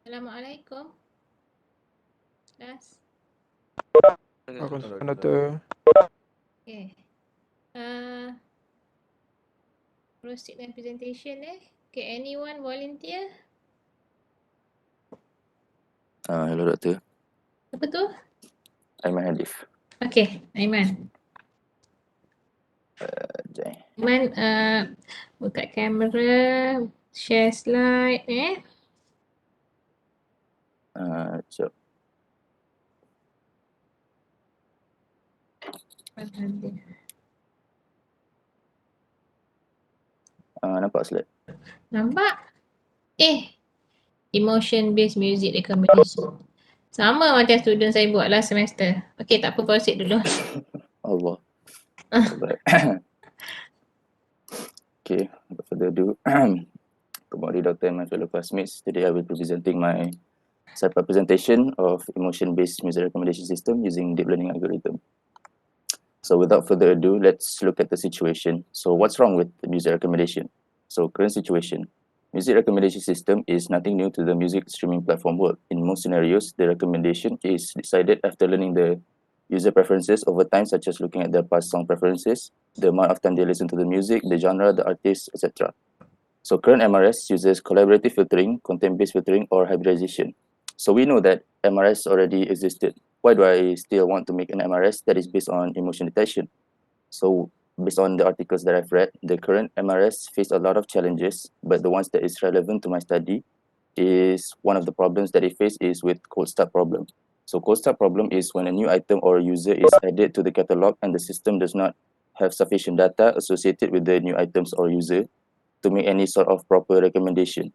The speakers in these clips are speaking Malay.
Assalamualaikum. Kelas. Waalaikumsalam, Doktor. Okay. Proceed dengan presentation Okay, anyone volunteer? Hello, Doktor. Apa tu? Aiman Hadif. Okay, Aiman. Aiman, buka kamera, share slide Sekejap. Nampak slide? Nampak? Emotion based music recommendation. Sama macam student saya buat last semester. Okay, tak apa, proceed dulu. Allah. Alright. Okay, without further ado, good morning, Dr. and my fellow classmates. Today I will be presenting my separate presentation of emotion-based music recommendation system using deep learning algorithm. So without further ado, let's look at the situation. So what's wrong with the music recommendation? So current situation, music recommendation system is nothing new to the music streaming platform world. In most scenarios, the recommendation is decided after learning the user preferences over time, such as looking at their past song preferences, the amount of time they listen to the music, the genre, the artist, etc. So current MRS uses collaborative filtering, content-based filtering, or hybridization. So we know that MRS already existed. Why do I still want to make an MRS that is based on emotion detection? So based on the articles that I've read, the current MRS face a lot of challenges, but the ones that is relevant to my study is one of the problems that it face is with cold start problem. So cold start problem is when a new item or user is added to the catalog and the system does not have sufficient data associated with the new items or user to make any sort of proper recommendation.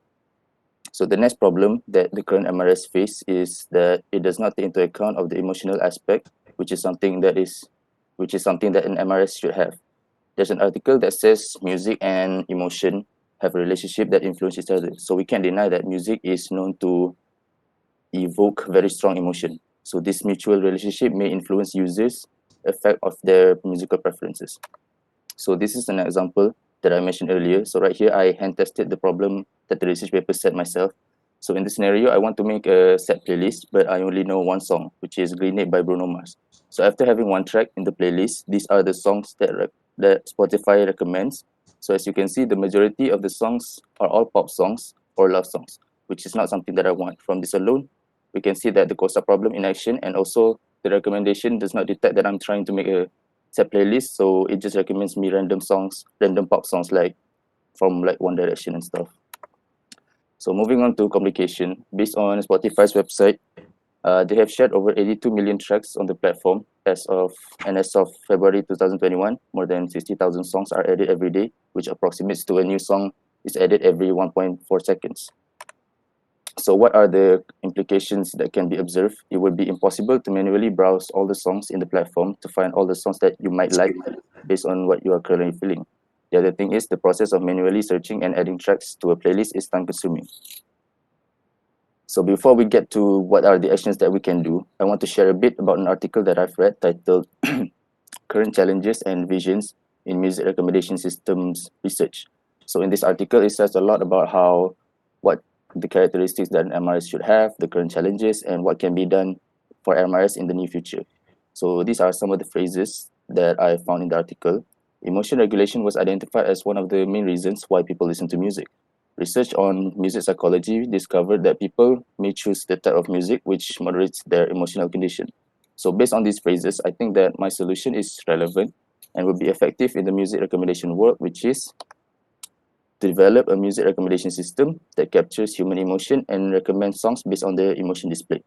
So the next problem that the current MRS face is that it does not take into account of the emotional aspect, which is something that an MRS should have. There's an article that says music and emotion have a relationship that influence each other. So we can't deny that music is known to evoke very strong emotion. So this mutual relationship may influence users' effect of their musical preferences. So this is an example that I mentioned earlier. So right here, I hand tested the problem that the research paper set myself. So in this scenario, I want to make a set playlist, but I only know one song, which is Grenade by Bruno Mars. So after having one track in the playlist, these are the songs that Spotify recommends. So as you can see, the majority of the songs are all pop songs or love songs, which is not something that I want. From this alone, we can see that the Costa problem in action, and also the recommendation does not detect that I'm trying to make a set playlist, so it just recommends me random songs, random pop songs like from like One Direction and stuff. So moving on to complication, based on Spotify's website, they have shared over 82 million tracks on the platform as of February 2021. More than 60,000 songs are added every day, which approximates to a new song is added every 1.4 seconds. So what are the implications that can be observed? It would be impossible to manually browse all the songs in the platform to find all the songs that you might like based on what you are currently feeling. The other thing is the process of manually searching and adding tracks to a playlist is time consuming. So before we get to what are the actions that we can do, I want to share a bit about an article that I've read titled Current Challenges and Visions in Music Recommendation Systems Research. So in this article, it says a lot about what the characteristics that an MRS should have, the current challenges, and what can be done for MRS in the near future. So these are some of the phrases that I found in the article. Emotion regulation was identified as one of the main reasons why people listen to music. Research on music psychology discovered that people may choose the type of music which moderates their emotional condition. So based on these phrases, I think that my solution is relevant and will be effective in the music recommendation world, which is to develop a music recommendation system that captures human emotion and recommends songs based on their emotion display.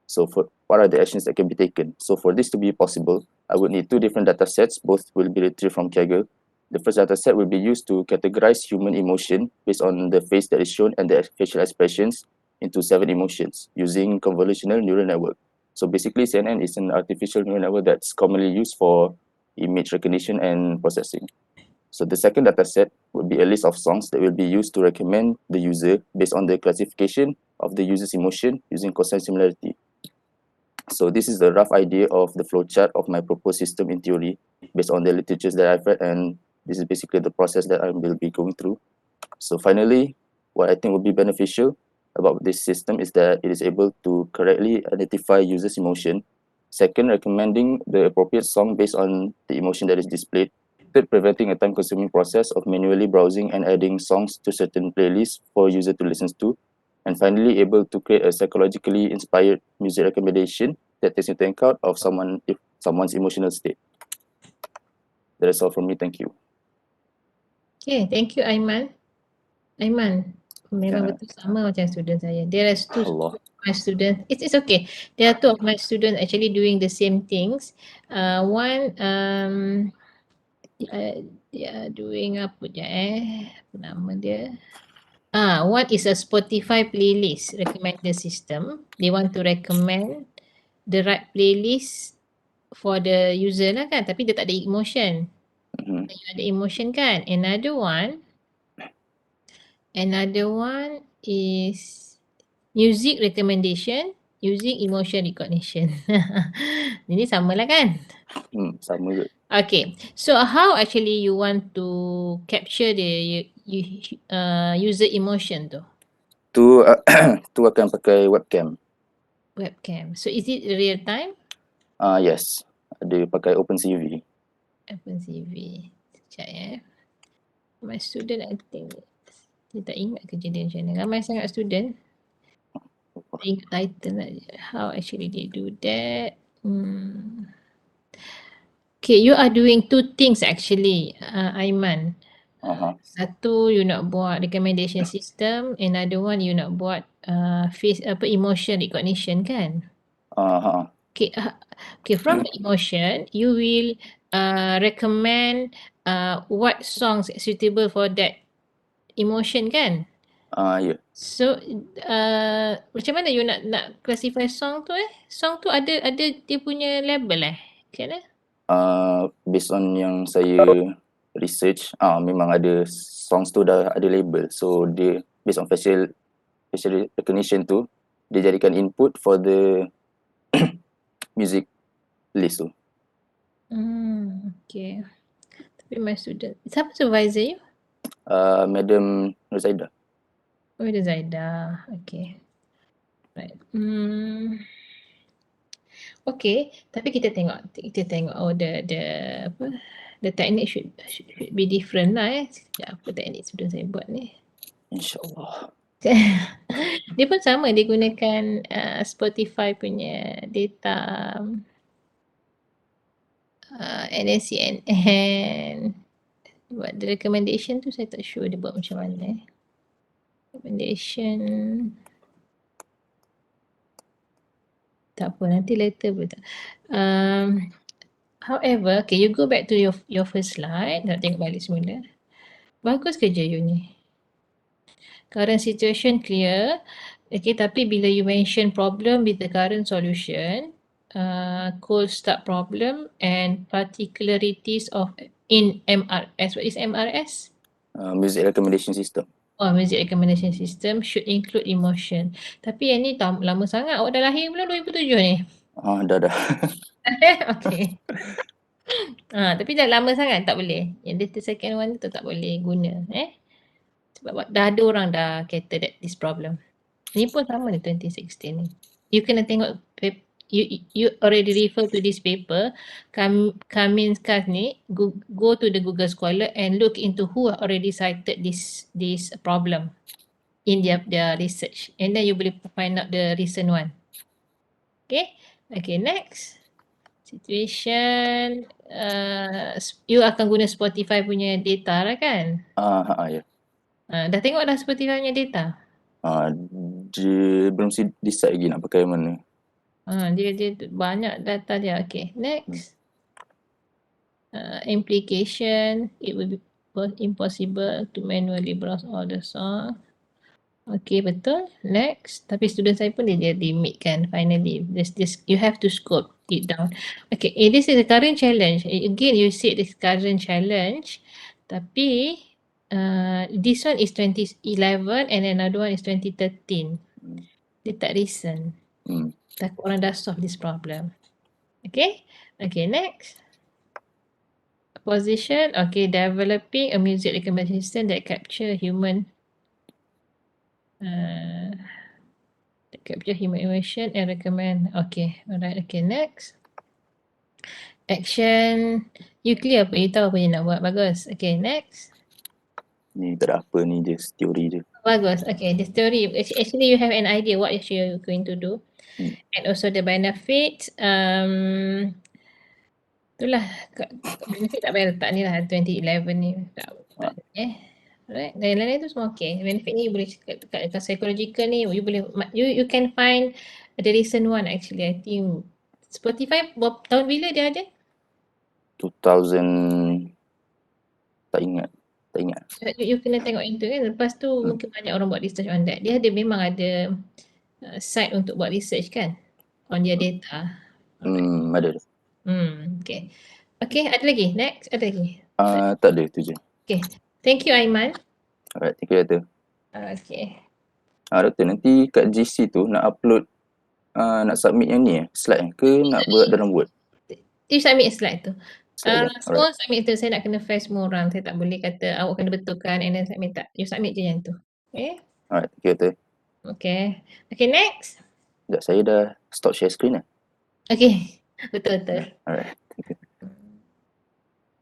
So what are the actions that can be taken? So for this to be possible, I would need two different data sets. Both will be retrieved from Kaggle. The first data set will be used to categorize human emotion based on the face that is shown and the facial expressions into 7 emotions using convolutional neural network. So basically, CNN is an artificial neural network that's commonly used for image recognition and processing. So the second data set would be a list of songs that will be used to recommend the user based on the classification of the user's emotion using cosine similarity. So this is the rough idea of the flowchart of my proposed system in theory based on the literatures that I've read, and this is basically the process that I will be going through. So finally, what I think would be beneficial about this system is that it is able to correctly identify users' emotion. Second, recommending the appropriate song based on the emotion that is displayed. Third, preventing a time-consuming process of manually browsing and adding songs to certain playlists for user to listen to. And finally, able to create a psychologically inspired music recommendation that takes into account of someone's emotional state. That is all from me. Thank you. Okay, thank you Aiman. Aiman, memang betul sama macam student saya. Dia restu Allah. my students, it's okay. There are two of my students actually doing the same things. One they are doing apa je apa nama dia? One is a Spotify playlist recommender system. They want to recommend the right playlist for the user lah kan, tapi dia tak ada emotion. Ada emotion kan. Another one is music recommendation using emotion recognition. Ini sama lah kan? Sama je. Okay, so how actually you want to capture the user emotion tu? Tu akan pakai webcam. Webcam. So is it real time? Yes. Ada pakai OpenCV. OpenCV. Sekejap My student I think dia tak ingat kerja dia macam mana. Ramai sangat student. Tak ingat title saja. How actually they do that. Okay, you are doing two things actually, Aiman. Satu you nak buat recommendation system, another one you nak buat emotion recognition kan? Okay, from the emotion you will recommend what songs suitable for that emotion kan? Ya. So macam mana you nak classify song tu Song tu ada dia punya label macam mana? Based on yang saya research, memang ada songs tu dah ada label. So dia based on facial recognition tu, dia jadikan input for the music list tu. Okay. Tapi my student, siapa supervisor you? Madam Nurzaida. Oh, dia Zaida. Okay. Right. Okay, tapi kita tengok the technique should be different lah Apa teknik student saya buat ni? InsyaAllah. Dia pun sama, dia gunakan Spotify punya data NaCNN. Buat the recommendation tu saya tak sure dia buat macam mana. Recommendation. Tak apa, nanti later pun tak. However, okay, you go back to your first slide. Nak tengok balik semula. Bagus kerja you ni. Current situation clear. Okay, tapi bila you mention problem with the current solution, cold start problem and particularities of in MRS. What is MRS? Music recommendation system. Music recommendation system should include emotion. Tapi yang ni lama sangat. Awak dah lahir belum 2007 ni? Dah. Okay. Tapi dah lama sangat tak boleh. Yang the second one tu tak boleh guna. Sebab dah ada orang dah kata that this problem. Ni pun sama ni 2016 ni. You kena tengok, you already refer to this paper. Kaminskas ni, go to the Google Scholar and look into who already cited this problem in their research. And then you boleh find out the recent one. Okay, next. Situation, you akan guna Spotify punya data lah kan? Ya. Dah tengok dah Spotify punya data? Dia belum decide lagi nak pakai mana. Dia banyak data dia. Okay, next. Implication, it will be impossible to manually browse all the songs. Okay, betul. Next. Tapi student saya pun dia limit kan finally. This you have to scope it down. Okay, this is the current challenge. Again, you see this current challenge. Tapi this one is 2011 and another one is 2013. Dia tak recent. Takut orang dah solve this problem. Okay, next. Position, okay, developing a music recommendation system that capture human emotion and recommend. Okay, alright, okay, next. Action, you clear apa, you tahu apa you nak buat, bagus. Okay, next. Ni tak ada apa ni, just teori je. Bagus, okay, the theory, actually you have an idea what you're going to do. And also the benefit, itulah benefit tak payah letak ni lah 2011 ni. Alright, dan lain-lain tu semua okey. Benefit ni you boleh kat psychological ni you boleh you can find the recent one actually. I think Spotify tahun bila dia ada? 2000 tak ingat. You kena tengok itu kan. Lepas tu mungkin banyak orang buat research on that. Dia memang ada site untuk buat research kan on their data. Ada. Okay. Okay, ada lagi? Next, ada lagi? Tak ada, tu je. Okay. Thank you, Aiman. Alright, thank you, Doktor. Okay. Doktor, nanti kat GC tu nak upload, nak submit yang ni slide ke nak buat dalam Word? You submit slide tu. Slide je. Semua submit tu. Saya nak kena fair semua orang. Saya tak boleh kata awak kena betulkan and then submit tak. You submit je yang tu. Okay? Alright, thank you, Doktor. Okay. Okay, next. Sekejap, saya dah stop share screen dah. Okay. Betul-betul. Alright, thank you.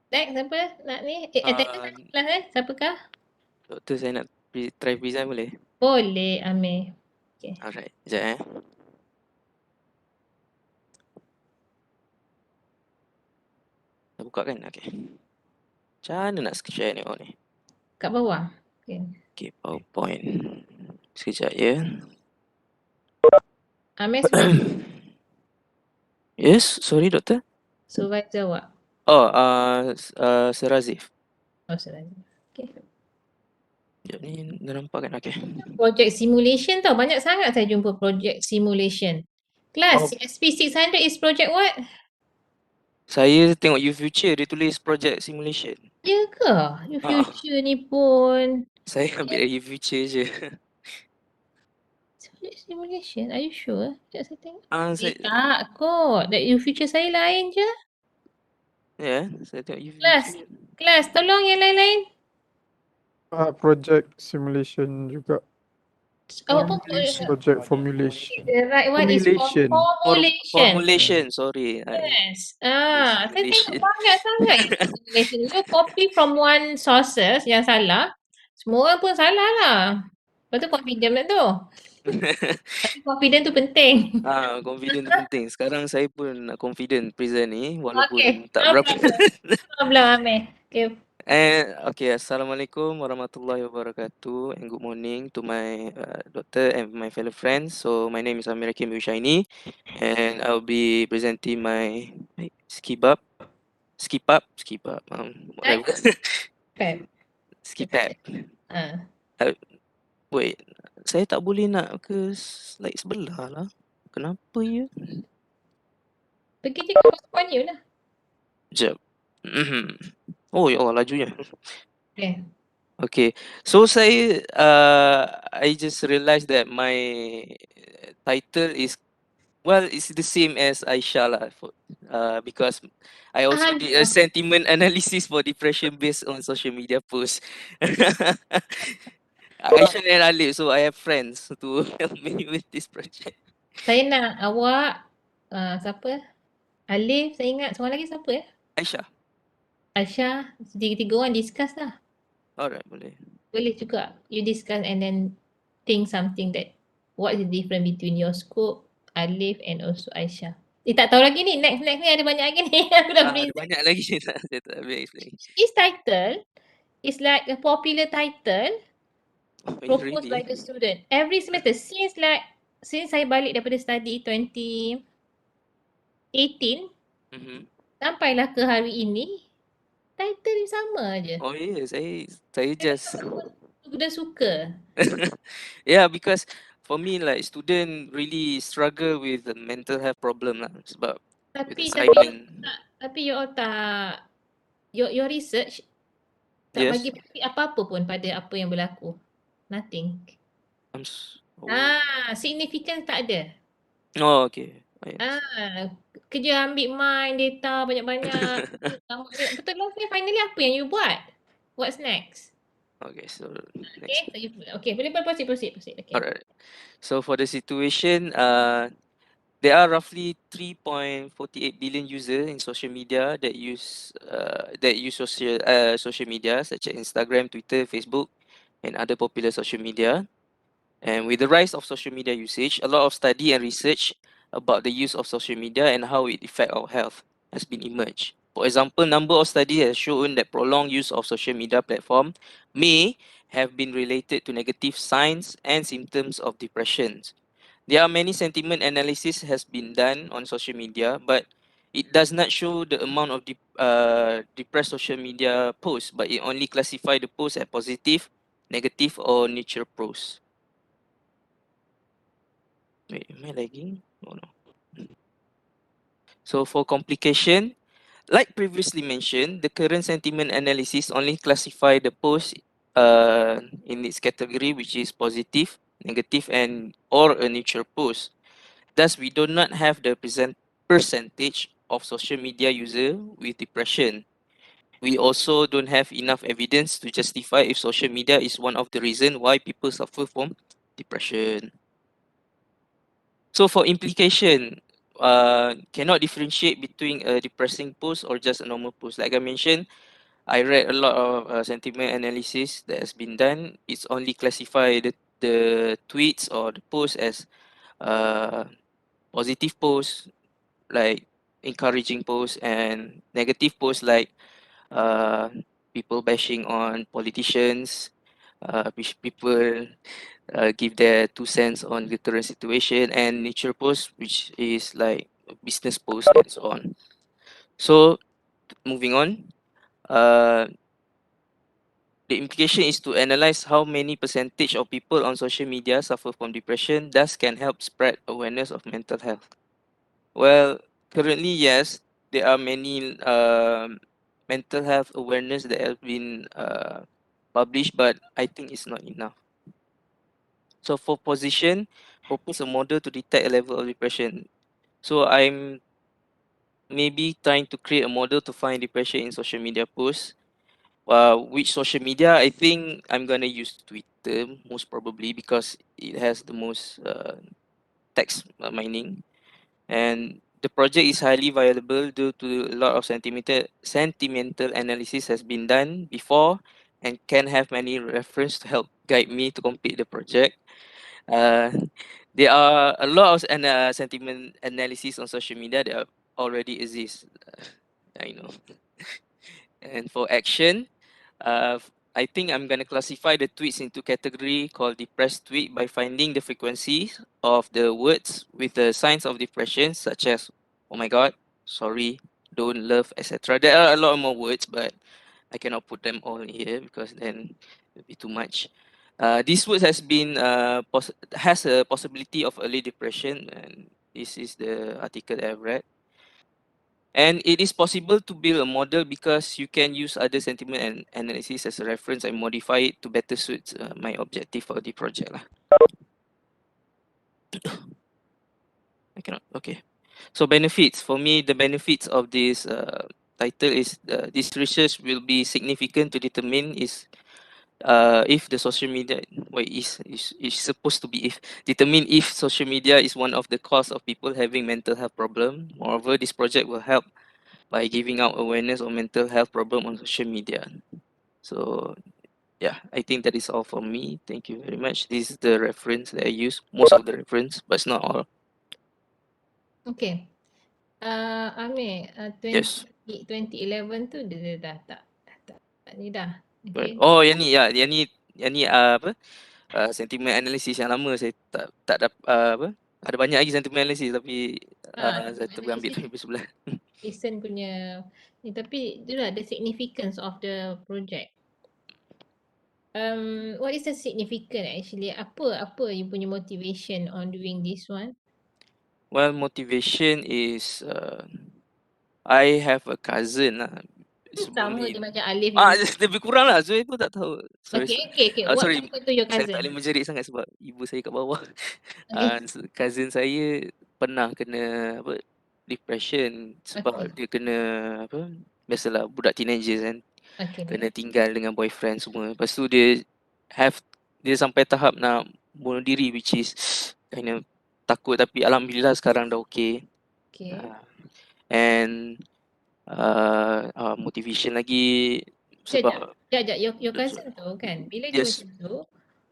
Next, siapa nak ni? Attendance kelas Siapakah? Doktor, saya nak try present boleh? Boleh, Amir. Okay. Alright, sekejap Dah buka kan? Okay. Macam mana nak share ni ni? Kat bawah. Okay. Okay, PowerPoint. Sekejap ya. Amir supervisor Yes, sorry doktor. awak. Oh, Sir Razif. Oh, salah. Okay. Sekejap ni dah nampak kan? Okay. Project simulation tau. Banyak sangat saya jumpa project simulation. Kelas CSP600 is project what? Saya tengok You Future, dia tulis project simulation. Ya ke? Your future ni pun. Saya ambil You Future je. Project simulation? Are you sure? Sekejap saya tengok. Saya, Tak kot. That your future saya lain je. saya tengok You Kelas. Future. Kelas, tolong yang lain-lain. Project simulation juga. Awak pun Project formulation. the right one is Formulation. formulation. Formulation, sorry. Yes. Saya tengok Simulation. banyak sangat simulation. You copy from one sources yang salah. Semua orang pun salah lah. Lepas tu confident lah tu. Tapi confident tu penting. Confident tu penting. Sekarang saya pun nak confident present ni walaupun Okay. tak No berapa. problem. No problem, Amir. Okay. Okay, Assalamualaikum warahmatullahi wabarakatuh and good morning to my doctor and my fellow friends. So my name is Amir Hakim Hushaini and I'll be presenting my skip up, whatever. Fab. Skip up. Wait, saya tak boleh nak ke slide sebelah lah. Kenapa ya? Pergi je ke PowerPoint you lah. Sekejap. Oh ya Allah, lajunya. Okay. Okay, so saya I just realised that my title is it's the same as Aisyah lah, because I also did a sentiment analysis for depression based on social media posts. Aisyah and Alif, so I have friends to help me with this project. Saya nak awak, siapa? Alif, saya ingat. Seorang lagi siapa ya? Aisyah. Aisyah, tiga-tiga orang discuss lah. Alright, boleh. Boleh juga. You discuss and then think something that what is the difference between your scope, Alif and also Aisyah. Tak tahu lagi ni. Next ni ada banyak lagi ni. Aku dah Ada banyak lagi saya tak boleh explain. This title is like a popular title proposed by the student. Every semester since saya balik daripada study 2018 sampailah ke hari ini, title ni sama aja. Oh ya, saya just Sudah suka. yeah, because for me like student really struggle with the mental health problem lah sebab Tapi you all tak your research tak bagi apa-apa pun pada apa yang berlaku. Nothing. Significance tak ada. Oh, okay. Kerja ambil mine, data banyak-banyak. Betul lah, finally apa yang you buat? What's next? Okay, so next. Okay, boleh proceed. Okay. Alright. So for the situation, there are roughly 3.48 billion users in social media that use social media such as Instagram, Twitter, Facebook, and other popular social media. And with the rise of social media usage, a lot of study and research about the use of social media and how it affects our health has been emerged. For example, number of studies has shown that prolonged use of social media platform may have been related to negative signs and symptoms of depression. There are many sentiment analysis has been done on social media, but it does not show the amount of depressed social media posts, but it only classify the post as positive, negative, or neutral posts. Wait, am I lagging? Oh no. So for complication, like previously mentioned, the current sentiment analysis only classify the post in its category, which is positive, negative, and or a neutral post. Thus, we do not have the percentage of social media user with depression. We also don't have enough evidence to justify if social media is one of the reasons why people suffer from depression. So for implication, cannot differentiate between a depressing post or just a normal post. Like I mentioned, I read a lot of sentiment analysis that has been done. It's only classify the tweets or the posts as uh, positive posts, like encouraging posts, and negative posts like uh, people bashing on politicians, which people give their 2 cents on the current situation, and nature posts, which is like business posts and so on. So moving on, uh, the implication is to analyze how many percentage of people on social media suffer from depression, thus can help spread awareness of mental health. Well, currently, yes, there are many mental health awareness that have been published, but I think it's not enough. So for position, propose a model to detect a level of depression. So I'm maybe trying to create a model to find depression in social media posts. Which social media? I think I'm gonna use Twitter most probably because it has the most text mining, and the project is highly viable due to a lot of sentimental analysis has been done before and can have many reference to help guide me to complete the project. Uh, there are a lot of sentiment analysis on social media that already exist. I know. And for action, I think I'm gonna classify the tweets into category called depressed tweet by finding the frequency of the words with the signs of depression, such as "oh my god," "sorry," "don't," "love," etc. There are a lot more words, but I cannot put them all here because then it'll be too much. This word has a possibility of early depression, and this is the article that I've read. And it is possible to build a model because you can use other sentiment and analysis as a reference and modify it to better suit my objective for the project lah. I cannot. Okay. So benefits for me, the benefits of this title is this research will be significant to determine if the social media is supposed to be if determine if social media is one of the cause of people having mental health problem. Moreover, this project will help by giving out awareness of mental health problem on social media. So yeah, I think that is all from me. Thank you very much. This is the reference that I use, most of the reference, but it's not all. Okay. Amir, Yes. 2011 tu dia dah tak ni dah. Well, Okay. oh, yang ni apa? Sentiment analysis yang lama saya tak apa? Ada banyak lagi sentiment analysis tapi saya terambil Analysis paper sebelah. recent punya ni, tapi itulah the significance of the project. What is the significant actually? Apa you punya motivation on doing this one? Well, motivation is I have a cousin lah. Sebelum Sama ni je macam Alif you. lebih kurang lah. Zul pun tak tahu. Sorry. Okay. What Sorry. happened to your Saya tak cousin? boleh menjerit sangat sebab ibu saya kat bawah. Okay. Cousin saya pernah kena apa depression sebab Okay. dia kena apa, biasalah budak teenagers kan, Okay. kena tinggal dengan boyfriend semua. Lepas tu dia sampai tahap nak bunuh diri, which is kena takut, tapi alhamdulillah sekarang dah okay. Okay. And motivation lagi sebab Sekejap. Your cousin tu kan, bila dia yes, macam tu,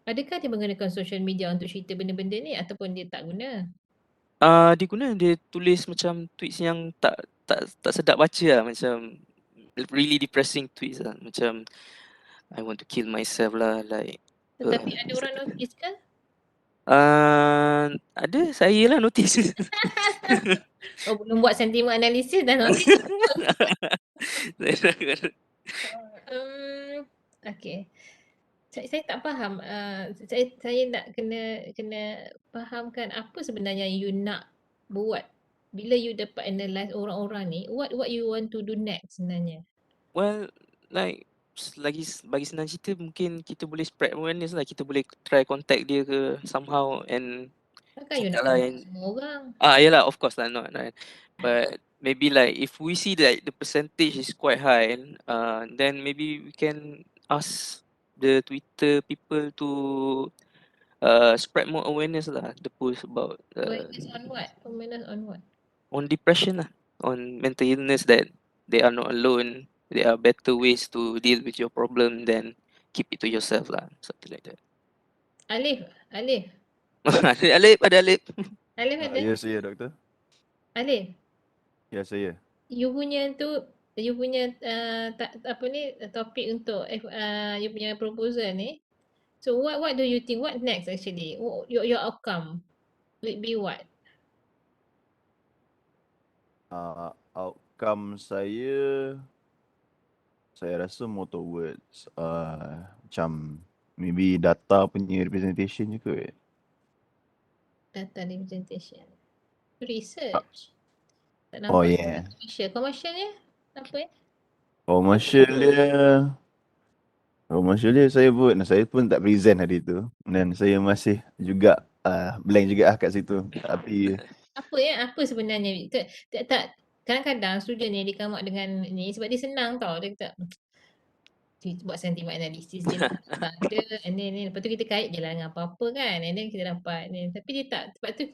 adakah dia menggunakan social media untuk cerita benda-benda ni ataupun dia tak guna? dia tulis macam tweets yang tak sedap baca lah, macam really depressing tweets lah, macam I want to kill myself lah, like. Tetapi ada orang notice ke? Ada, saya lah notice. Oh, belum buat sentiment analysis dah notice. Okay. Saya tak faham. Saya nak kena fahamkan apa sebenarnya you nak buat. Bila you dapat analyse orang-orang ni, what you want to do next sebenarnya? Well, like bagi senang cerita, mungkin kita boleh spread awareness lah. Kita boleh try contact dia ke somehow and Takkan you cakap nak lah contact yang semua orang? yelah, of course lah, not right. But maybe like if we see that the percentage is quite high, then maybe we can ask the Twitter people to spread more awareness lah. The post about Awareness on what? Awareness on what? on depression lah, on mental illness, that they are not alone. There are better ways to deal with your problem than keep it to yourself lah, something like that. Alif Alip ada. ada? Ya, saya doktor. Alif, Ya, saya. you punya topik untuk you punya proposal ni. So what do you think? What next actually? Your outcome will be what? Outcome saya rasa more towards macam maybe data punya representation je kot. Data representation. Research. Tak Oh nampak. yeah. Commercialnya apa Commercial dia saya pun tak present hari tu, dan saya masih juga blank juga kat situ. Tapi Apa sebenarnya? Tak kadang-kadang student ni dia come out dengan ni sebab dia senang tau. Dia kata dia buat sentiment analysis je lah. Tak ada and then lepas tu kita kait je lah dengan apa-apa kan, and then kita dapat ni. Tapi dia tak, sebab tu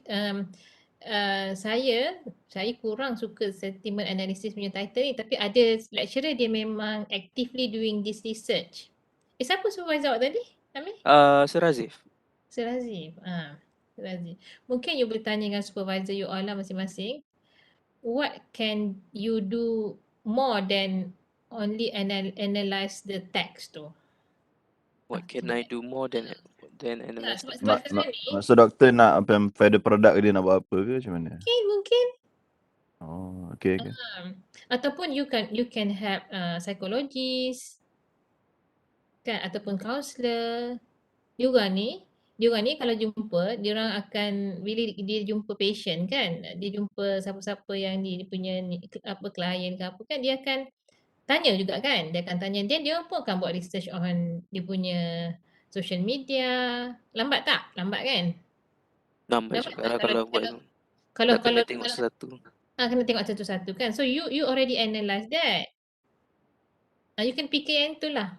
saya kurang suka sentiment analysis punya title ni, tapi ada lecturer dia memang actively doing this research. Siapa supervisor awak tadi? Amir? Serazif. Serazif. Serazif. Mungkin you boleh tanya dengan supervisor you all lah masing-masing. What can you do more than only analyze the text tu? What can I do more than analyze Sebab the text? sekarang ni maksud doktor nak feather product dia nak buat apa ke macam mana? mungkin Oh, okay. ataupun you can help psychologist kan, ataupun counselor. Diorang ni kalau jumpa, diorang akan bila dia jumpa patient kan, dia jumpa siapa-siapa yang dia punya klien ke apa kan, dia akan tanya juga kan, dia akan tanya, dia pun akan buat research on dia punya social media. Lambat kan? Lambat juga lah kalau buat tu. Kalau Kena tengok satu. kena tengok satu-satu kan. So you already analyse that. You can fikir yang tu lah.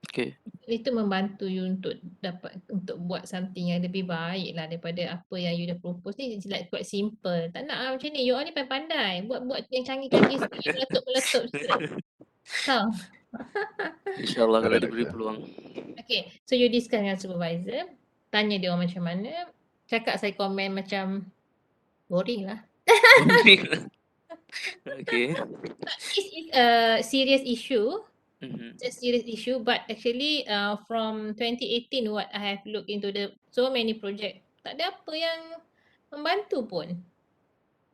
Okay. Itu membantu you untuk buat something yang lebih baik lah daripada apa yang you dah propose ni. Like quite simple. Tak nak macam ni. You all ni pandai-pandai. Buat yang canggih-canggih sikit, meletup-meletup sikit. Tahu? InsyaAllah kalau Alright, diberi doktor. peluang. Okay. So you discuss dengan supervisor. Tanya dia orang macam mana. Cakap saya komen macam boring lah. Okay. This is a serious issue. Mhm. It's a serious issue, but actually from 2018 what I have looked into so many project, tak ada apa yang membantu pun.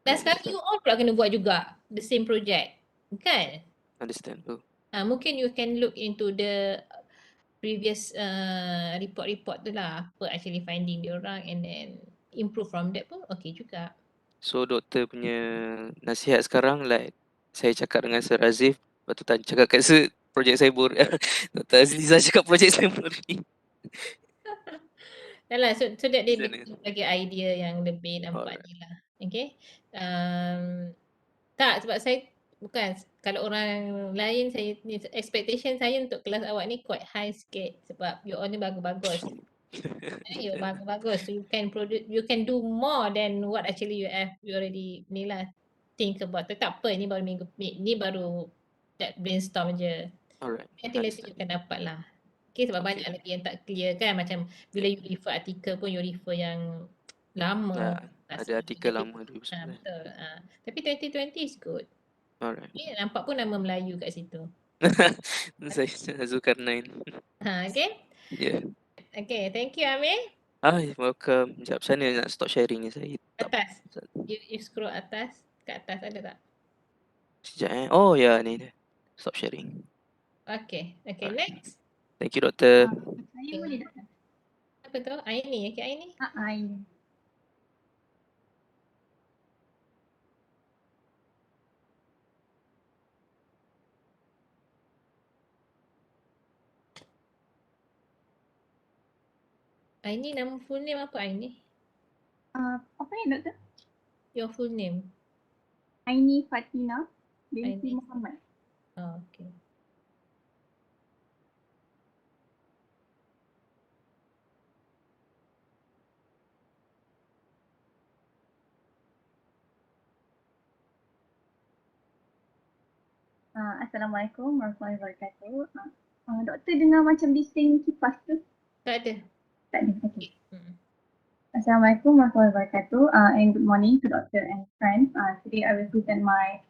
Dan sekarang you all pula kena buat juga the same project, kan? Understand. Mungkin you can look into the previous report tu lah, apa actually finding diorang, and then improve from that pun okay juga. So doktor punya nasihat sekarang, like saya cakap dengan Sir Razif, lepas tu cakap kat Sir, projek saya boring. Dr. Azliza cakap projek saya boring. Yalah, so that dia Macam mana? bagi idea yang lebih nampak Alright. ni lah. Okay. Tak, sebab saya bukan, kalau orang lain, saya expectation saya untuk kelas awak ni quite high sikit sebab you all ni bagus-bagus. You bagus-bagus. So you can do more than what actually you already ni lah think about. Tak apa, ni baru that brainstorm je. Alright. Nanti later you akan dapat lah. Okay, sebab banyak lagi yang tak clear kan. Macam bila you refer artikel pun, you refer yang lama. Ada artikel lama 2019. Betul. Tapi 2020 is good. Alright. Nampak pun nama Melayu kat situ. Saya Zulkarnain. Okay. Yeah. Okay, thank you Amir. You're welcome. Sekejap, macam mana nak stop sharing ni? Saya tak. Atas. You scroll atas. Kat atas ada tak? Sekejap Oh ya, ni dia. Stop sharing. Okay. Okay, Alright. next. Thank you, Doktor. Saya boleh tak? Apa tu? Aini. Okay, Aini. Ini. Aini nama full name apa Aini? Apa ni doktor? Your full name. Aini Fatina binti Aini. Muhammad. Oh, okay. Assalamualaikum warahmatullahi wabarakatuh. Doktor dengar macam bising kipas tu? Tak ada. Tak ada. Okay. Hmm. Assalamualaikum warahmatullahi wabarakatuh. And good morning to doctor and friends. Today I will present my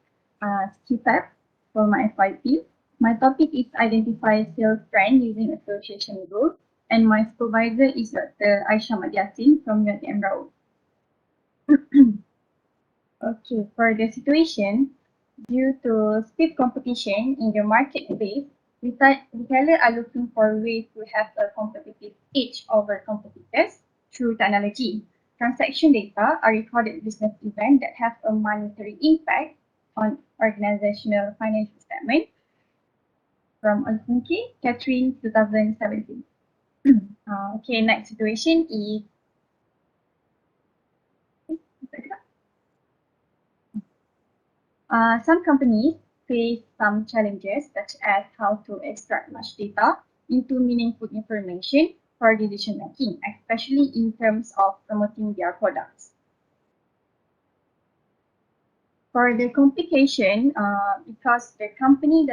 CSP for my FYP. My topic is identify sales trend using association rules, and my supervisor is Dr. Aisyah Madiasin from UTM Raud. Okay, for the situation, due to stiff competition in the marketplace, retailers are looking for ways to have a competitive edge over competitors through technology. Transaction data are recorded business events that have a monetary impact on organizational financial statement from Olsunki, Catherine, 2017. Okay, next situation is some companies face some challenges such as how to extract much data into meaningful information for decision making, especially in terms of promoting their products. For the complication, because the company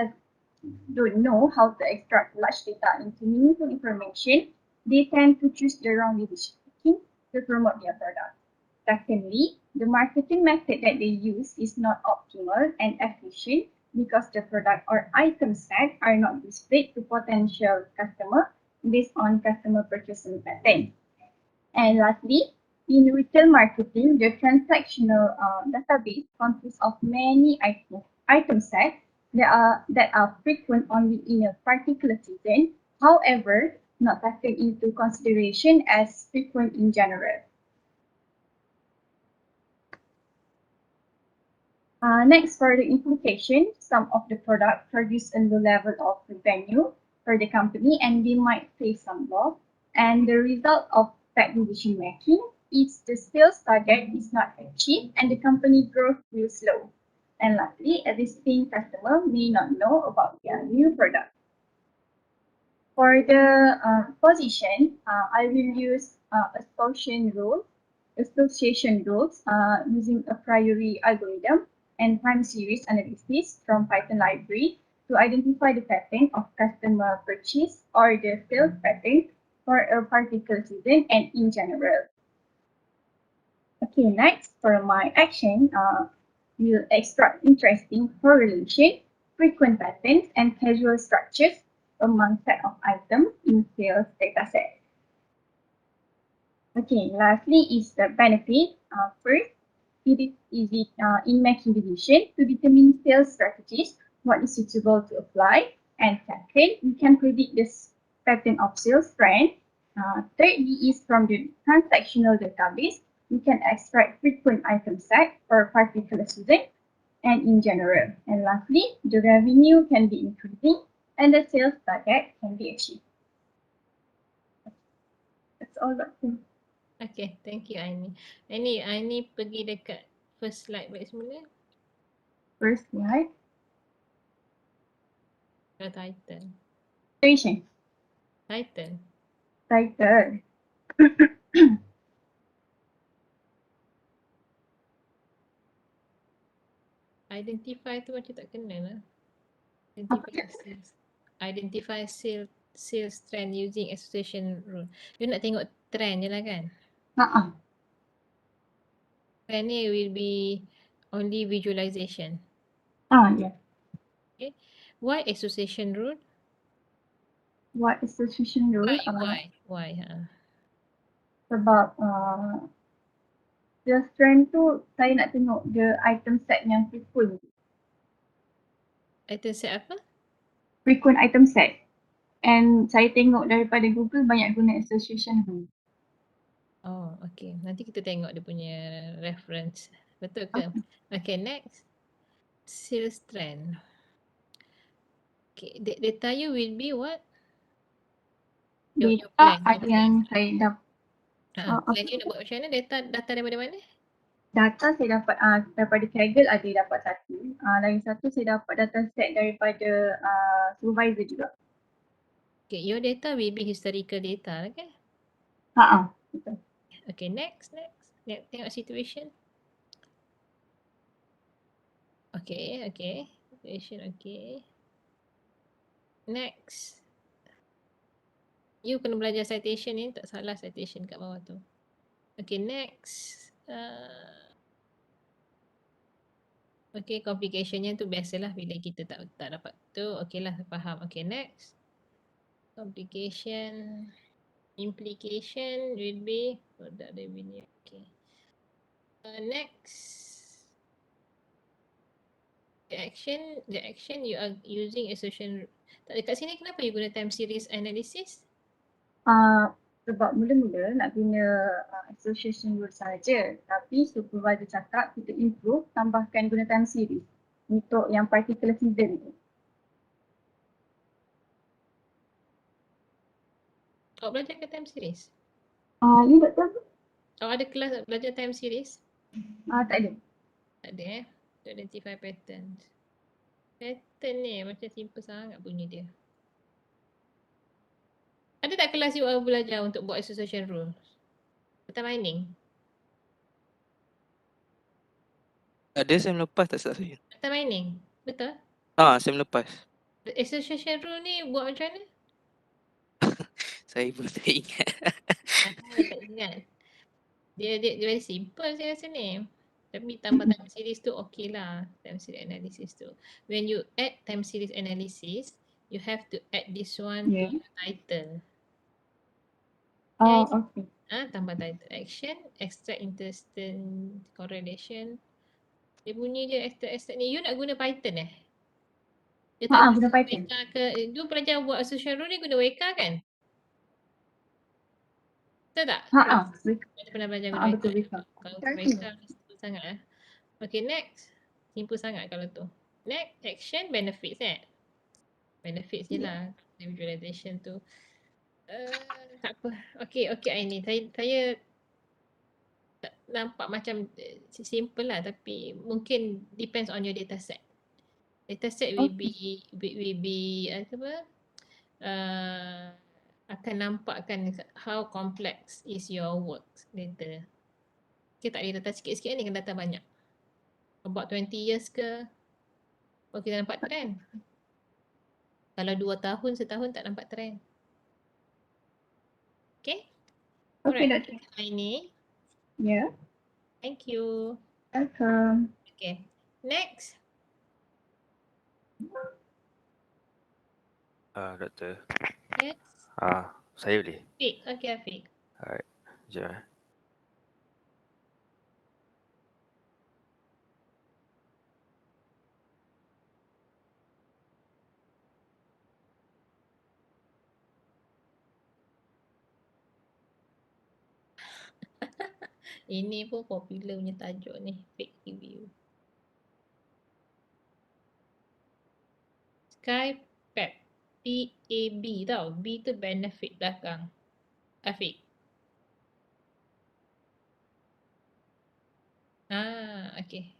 don't know how to extract large data into meaningful information, they tend to choose the wrong decision making to promote their product. Secondly, the marketing method that they use is not optimal and efficient because the product or item set are not displayed to potential customer based on customer purchasing pattern. And lastly, in retail marketing, the transactional database consists of many item sets that are frequent only in a particular season, however, not taken into consideration as frequent in general. Next, for the implication, some of the products produce a low level of revenue for the company and they might face some loss. And the result of bad decision making is the sales target is not achieved and the company growth will slow. And lastly, existing customer may not know about their new product. For the position, I will use association rules using a priori algorithm and time series analysis from Python library to identify the pattern of customer purchase or the sales pattern for a particular season and in general. Okay, next for my action, we'll extract interesting correlation, frequent patterns, and casual structures among set of items in sales dataset. Okay, lastly is the benefit. First, it is easy in making decision to determine sales strategies, what is suitable to apply. And second, we can predict this pattern of sales trend. Thirdly is from the transactional database, we can extract frequent item set for a particular season and in general. And lastly, the revenue can be increasing and the sales target can be achieved. That's all, Doctor. Okay, thank you Aini. Aini pergi dekat first slide balik semula. First slide, The title. situation, Title. title. Identify tu macam tak kenal lah. Apa Identify sales. Identify sales trend using association rule. You nak tengok trend je lah kan? Trend ni will be only visualization. Yeah. Okay. Why association rule? What association rule? Why? Sebab the strength tu saya nak tengok the item set yang frequent. Item set apa? Frequent item set. And saya tengok daripada Google banyak guna association rule. Oh, okay. Nanti kita tengok dia punya reference. Betul ke? Okay, next. Sales trend. Okay, data you will be what? Your Data plan. ada yang saya dapat. Plan you nak buat macam mana? Data daripada mana? Data saya dapat daripada Kaggle ada dapat satu. Lagi satu saya dapat data set daripada supervisor juga. Okay, your data will be historical data, okay? Betul. Okay, next. Tengok situation. Okay. Situation, okay. Next. You kena belajar citation ni, tak salah citation kat bawah tu. Okay, next. Okay, complicationnya tu biasalah bila kita tak dapat tu. Okay lah, faham. Okay, next. Complication. Implication will be product revenue. Okay. Next. The action you are using association. Tak dekat sini kenapa you guna time series analysis? Sebab mula-mula nak guna association rule saja, tapi supervisor cakap kita improve, tambahkan guna time series untuk yang particular season tu. Awak belajar ke time series? You tak tahu? Awak ada kelas belajar time series? Tak ada. Tak ada To identify patterns. Pattern ni macam simple sangat bunyi dia. Ada tak kelas you belajar untuk buat association rules? Data mining? Ada SEM lepas tak salah saya? Data mining? Betul? SEM lepas. Association rule ni buat macam mana? Saya pun tak ingat. Tak ingat. Dia very simple saya rasa ni. Tapi tambah time series tu okey lah. Time series analysis tu. When you add time series analysis, you have to add this one to your title. Okay. Tambah title action, extract interesting correlation. Dia bunyi je extract ni. You nak guna Python eh? Dia tak Guna Python. WK ke? You belajar buat association rule ni guna WK kan? Betul tak? Saya pernah belajar guna WK. Betul WK. Kalau WK simple sangat lah. Okay, next. Simple sangat kalau tu. Next, action benefits Benefits je lah. Visualization tu. Tak apa. Okay Aini. Saya tak nampak macam simple lah tapi mungkin depends on your data set. Data set will be akan nampakkan how complex is your work later. Okay, tak ada data sikit-sikit ni, kena data banyak. About 20 years ke, baru kita nampak trend. Kalau 2 tahun, setahun tak nampak trend. Okay? Okay, Alright. Dr. Aini. Ya. Thank you. Welcome. Okay. Next. Doktor. Yes. Saya boleh? Afiq. Okay, Afiq. Alright. Sekejap. Ini pun popular punya tajuk ni. Fake review. Skypep. PAB tau. B tu benefit belakang. Afiq. Okay.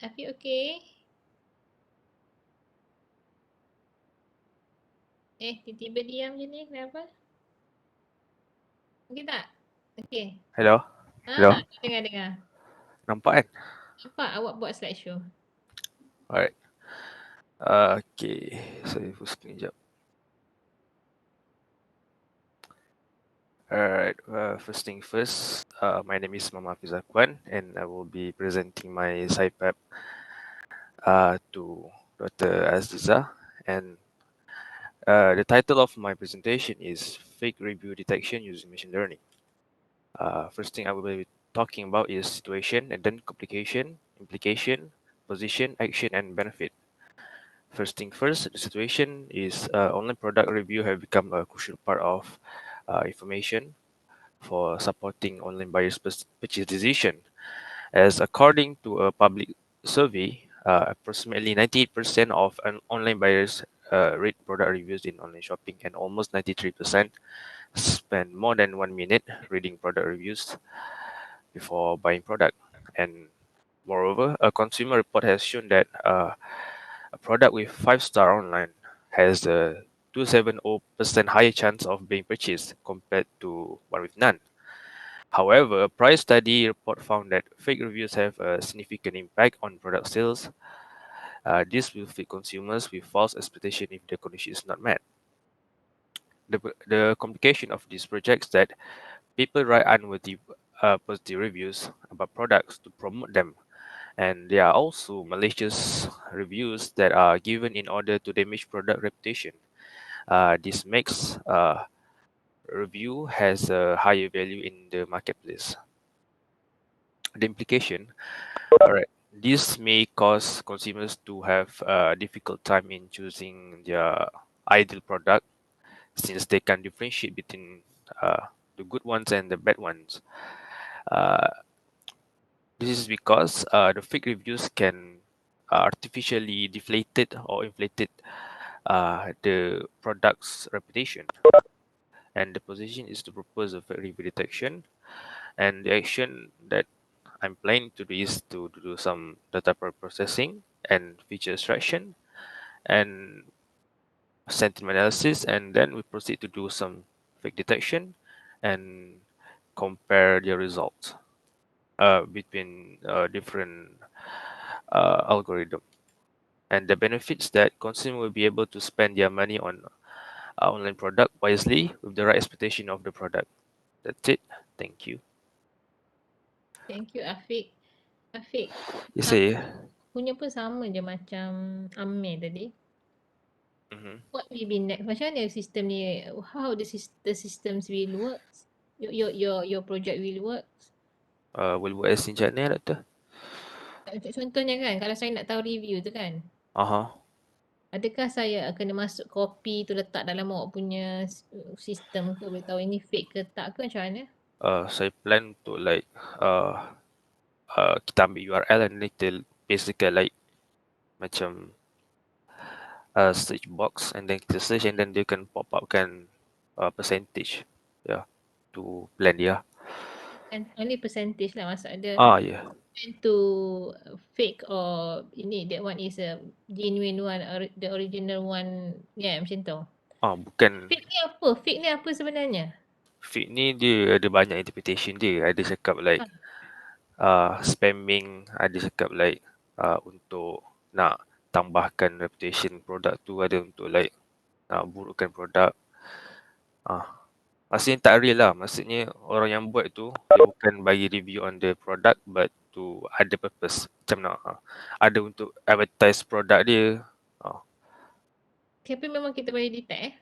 Afiq okay? Tiba-tiba diam je ni, kenapa? Okey tak? Okey. Hello? Hello? Dengar. Nampak kan? Nampak awak buat slideshow. Alright. Okay. Saya full screen sekejap. Alright. First thing first, my name is Mama Fizakwan and I will be presenting my SciPap to Dr. Aziza. And the title of my presentation is Fake Review Detection Using Machine Learning. First thing I will be talking about is situation and then complication, implication, position, action, and benefit. First thing first, the situation is online product review have become a crucial part of information for supporting online buyers' purchase decision. As according to a public survey, approximately 98% of online buyers read product reviews in online shopping, and almost 93% spend more than 1 minute reading product reviews before buying product. And moreover, a consumer report has shown that a product with 5-star online has a 270% higher chance of being purchased compared to one with none. However, a price study report found that fake reviews have a significant impact on product sales. This will feed consumers with false expectation if the condition is not met. The complication of this project is that people write unworthy positive reviews about products to promote them, and there are also malicious reviews that are given in order to damage product reputation. This makes review has a higher value in the marketplace. The implication, all right, this may cause consumers to have a difficult time in choosing their ideal product since they can differentiate between the good ones and the bad ones. Uh, this is because the fake reviews can artificially deflated or inflated the product's reputation. And the position is to propose a fake review detection, and the action that I'm planning to do is to do some data processing and feature extraction and sentiment analysis, and then we proceed to do some fake detection and compare the results between different algorithm. And the benefits that consumer will be able to spend their money on online product wisely with the right expectation of the product. That's it. Thank you. Thank you Afiq. Afiq, You say. punya pun sama je macam Amir tadi. Mm-hmm. What will be next? Macam mana sistem ni? How the systems will work? Your project will work? Will work as in macam Doctor? Contohnya kan, kalau saya nak tahu review tu kan, adakah saya kena masuk copy tu letak dalam awak punya sistem ke, boleh tahu ini fake ke tak ke, macam mana? Saya plan untuk like kita ambil URL and kita basically like macam search box, and then kita search and then dia can pop up kan percentage to plan dia. And only percentage lah maksud dia. Yeah. To fake or ini that one is a genuine one or the original one, macam tu. Bukan. Fake ni apa sebenarnya? Fake ni dia ada banyak interpretation dia. Ada cakap like spamming, ada cakap like untuk nak tambahkan reputation produk tu, ada untuk like nak burukkan produk. Maksudnya tak real lah. Maksudnya orang yang buat tu dia bukan bagi review on the product but to ada purpose. Macam nak ada untuk advertise produk dia. Tapi memang kita boleh detect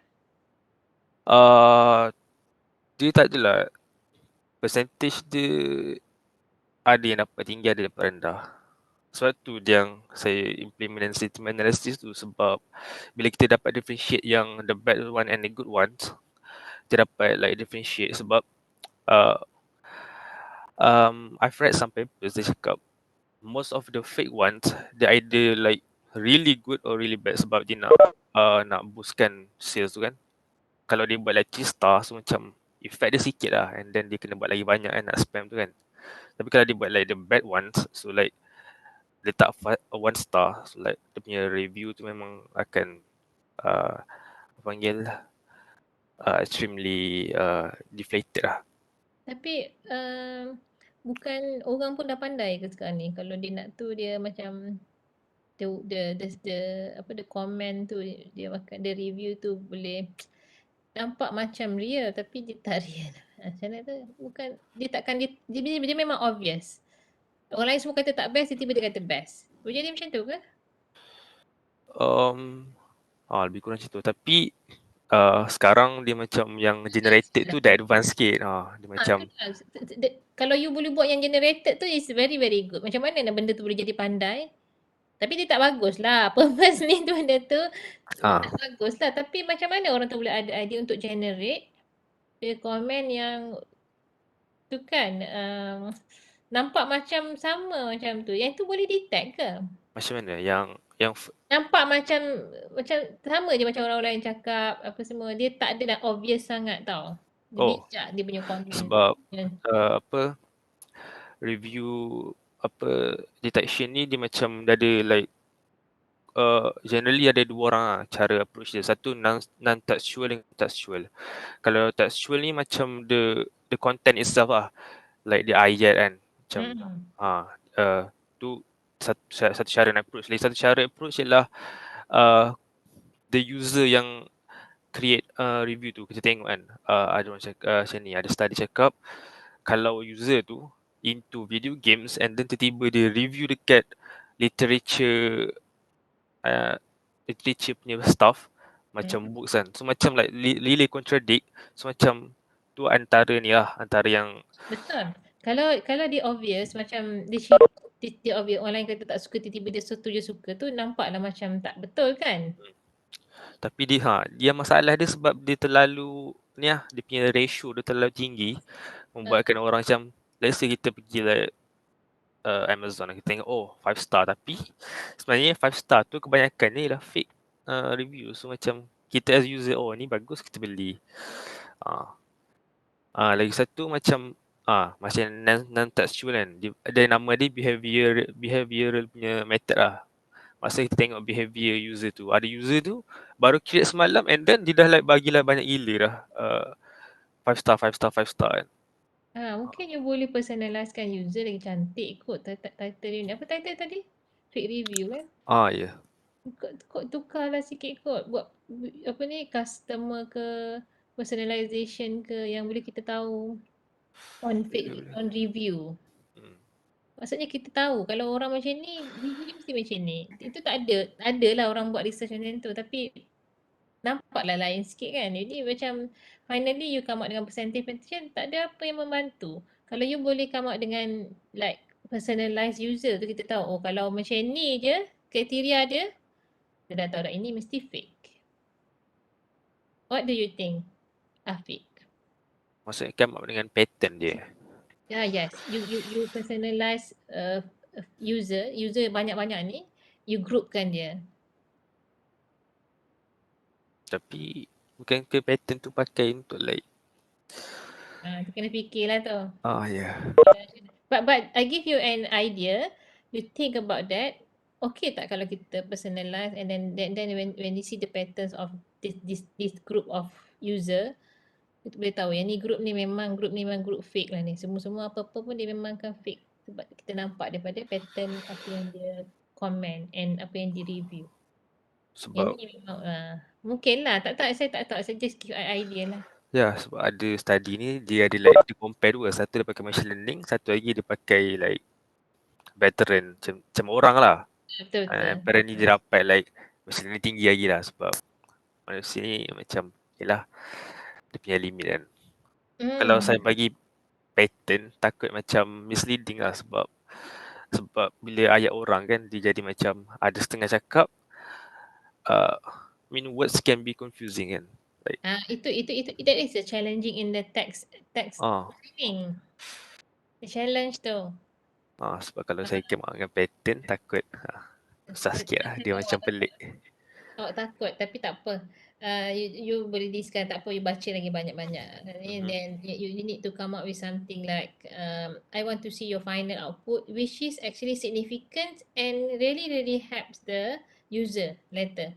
Dia tak adalah percentage dia, ada yang dapat tinggi, ada yang dapat rendah. Sebab tu yang saya implement sentiment analysis tu, sebab bila kita dapat differentiate yang the bad one and the good ones, kita dapat like differentiate. Sebab I've read some papers, they cakap most of the fake ones they either like really good or really bad sebab dia nak boostkan sales tu kan. Kalau dia buat like 3 star, so macam effect dia sikit lah, and then dia kena buat lagi banyak kan, nak spam tu kan. Tapi kalau dia buat like the bad ones, so like letak 1 star, so like dia punya review tu memang akan panggil extremely deflated lah. Tapi bukan orang pun dah pandai ke sekarang ni. Kalau dia nak tu dia macam the comment tu dia makan the review tu boleh nampak macam real tapi dia tak real. Macam mana tu? Bukan dia takkan dia memang obvious. Orang lain semua kata tak best, tiba-tiba dia kata best. Boleh jadi macam tu ke? Lebih kurang macam tu. Tapi sekarang dia macam yang generated tu dah advance sikit. Dia macam Tu lah. Kalau you boleh buat yang generated tu is very very good. Macam mana benda tu boleh jadi pandai? Tapi dia tak bagus lah. Purpose ni tu benda tu tak bagus lah. Tapi macam mana orang tu boleh ada idea untuk generate dia komen yang tu kan nampak macam sama macam tu. Yang tu boleh detect ke? macam mana yang Nampak macam sama je macam orang lain cakap apa semua. Dia tak ada dah obvious sangat tau. Dia bijak dia punya komen. sebab apa review apa detection ni dia macam dah ada like generally ada dua orang cara approach dia. Satu non-textual dan textual. Kalau textual ni macam the content itself like the ayat kan. Macam tu satu cara nak approach. Lagi satu cara approach ialah the user yang create review tu. Kita tengok kan ada orang cakap macam ni, ada study cakap kalau user tu into video games and then tiba-tiba dia review dekat literature punya stuff macam books kan. So macam like really contradict. So macam tu antara yang betul. Kalau dia obvious macam dia obvious orang lain kata tak suka tiba-tiba dia setuju suka tu nampaklah macam tak betul kan? tapi dia masalah dia sebab dia terlalu dia punya ratio dia terlalu tinggi membuatkan orang macam let's say kita pergi like Amazon kita tengok 5 star tapi sebenarnya 5 star tu kebanyakan ni dah fake review. So macam kita as user ni bagus kita beli. Lagi satu macam macam non-textual kan. Dia nama dia behavioral punya method lah. Masa kita tengok behavior user tu. Ada user tu baru create semalam and then dia dah like bagilah banyak gila dah. 5 star, 5 star, 5 star kan. Mungkin you boleh personalizekan user lagi cantik kot title ni. Apa title tadi? Fake review kan? Ya. Kau tukarlah sikit kot buat apa ni customer ke personalization ke yang boleh kita tahu on review. Maksudnya kita tahu kalau orang macam ni review dia mesti macam ni. Itu tak ada lah orang buat research macam tu tapi nampaklah lain sikit kan. Jadi macam finally you come out dengan presentation tak ada apa yang membantu. Kalau you boleh come out dengan like personalized user tu kita tahu kalau macam ni je kriteria dia kita dah tahu dah ini mesti fake. What do you think, Afiq? Maksudnya come up dengan pattern dia. Yes. You personalize user banyak-banyak ni you groupkan dia. Tapi bukan ke pattern tu pakai untuk like Tu kena fikirlah tu. ya. But I give you an idea. You think about that. Okay tak kalau kita personalize and then when you see the patterns of this group of user, kita boleh tahu yang ni group ni memang group fake lah ni. Semua apa-apa pun dia memang kan fake. Sebab kita nampak daripada pattern apa yang dia comment and apa yang dia review. Yang Sebab ni memang mungkin lah. Saya tak tahu. Saya just give idea lah. ya, sebab ada study ni dia ada like dia compare dua. Satu dia pakai machine learning, satu lagi dia pakai like veteran macam orang lah. Betul. Apparently dia dapat like machine learning tinggi lagi lah sebab manusia ni macam yelah dia punya limit kan. Kalau saya bagi pattern takut macam misleading lah sebab bila ayat orang kan dia jadi macam ada setengah cakap I mean words can be confusing kan. Like Itu that is a challenging in the text reading. The challenge tu. sebab kalau saya kemak dengan pattern takut susah sikit lah. Dia macam pelik. Awak takut tapi tak apa. You boleh discuss tak apa you baca lagi banyak-banyak. Then you need to come up with something like I want to see your final output which is actually significant and really helps the user later.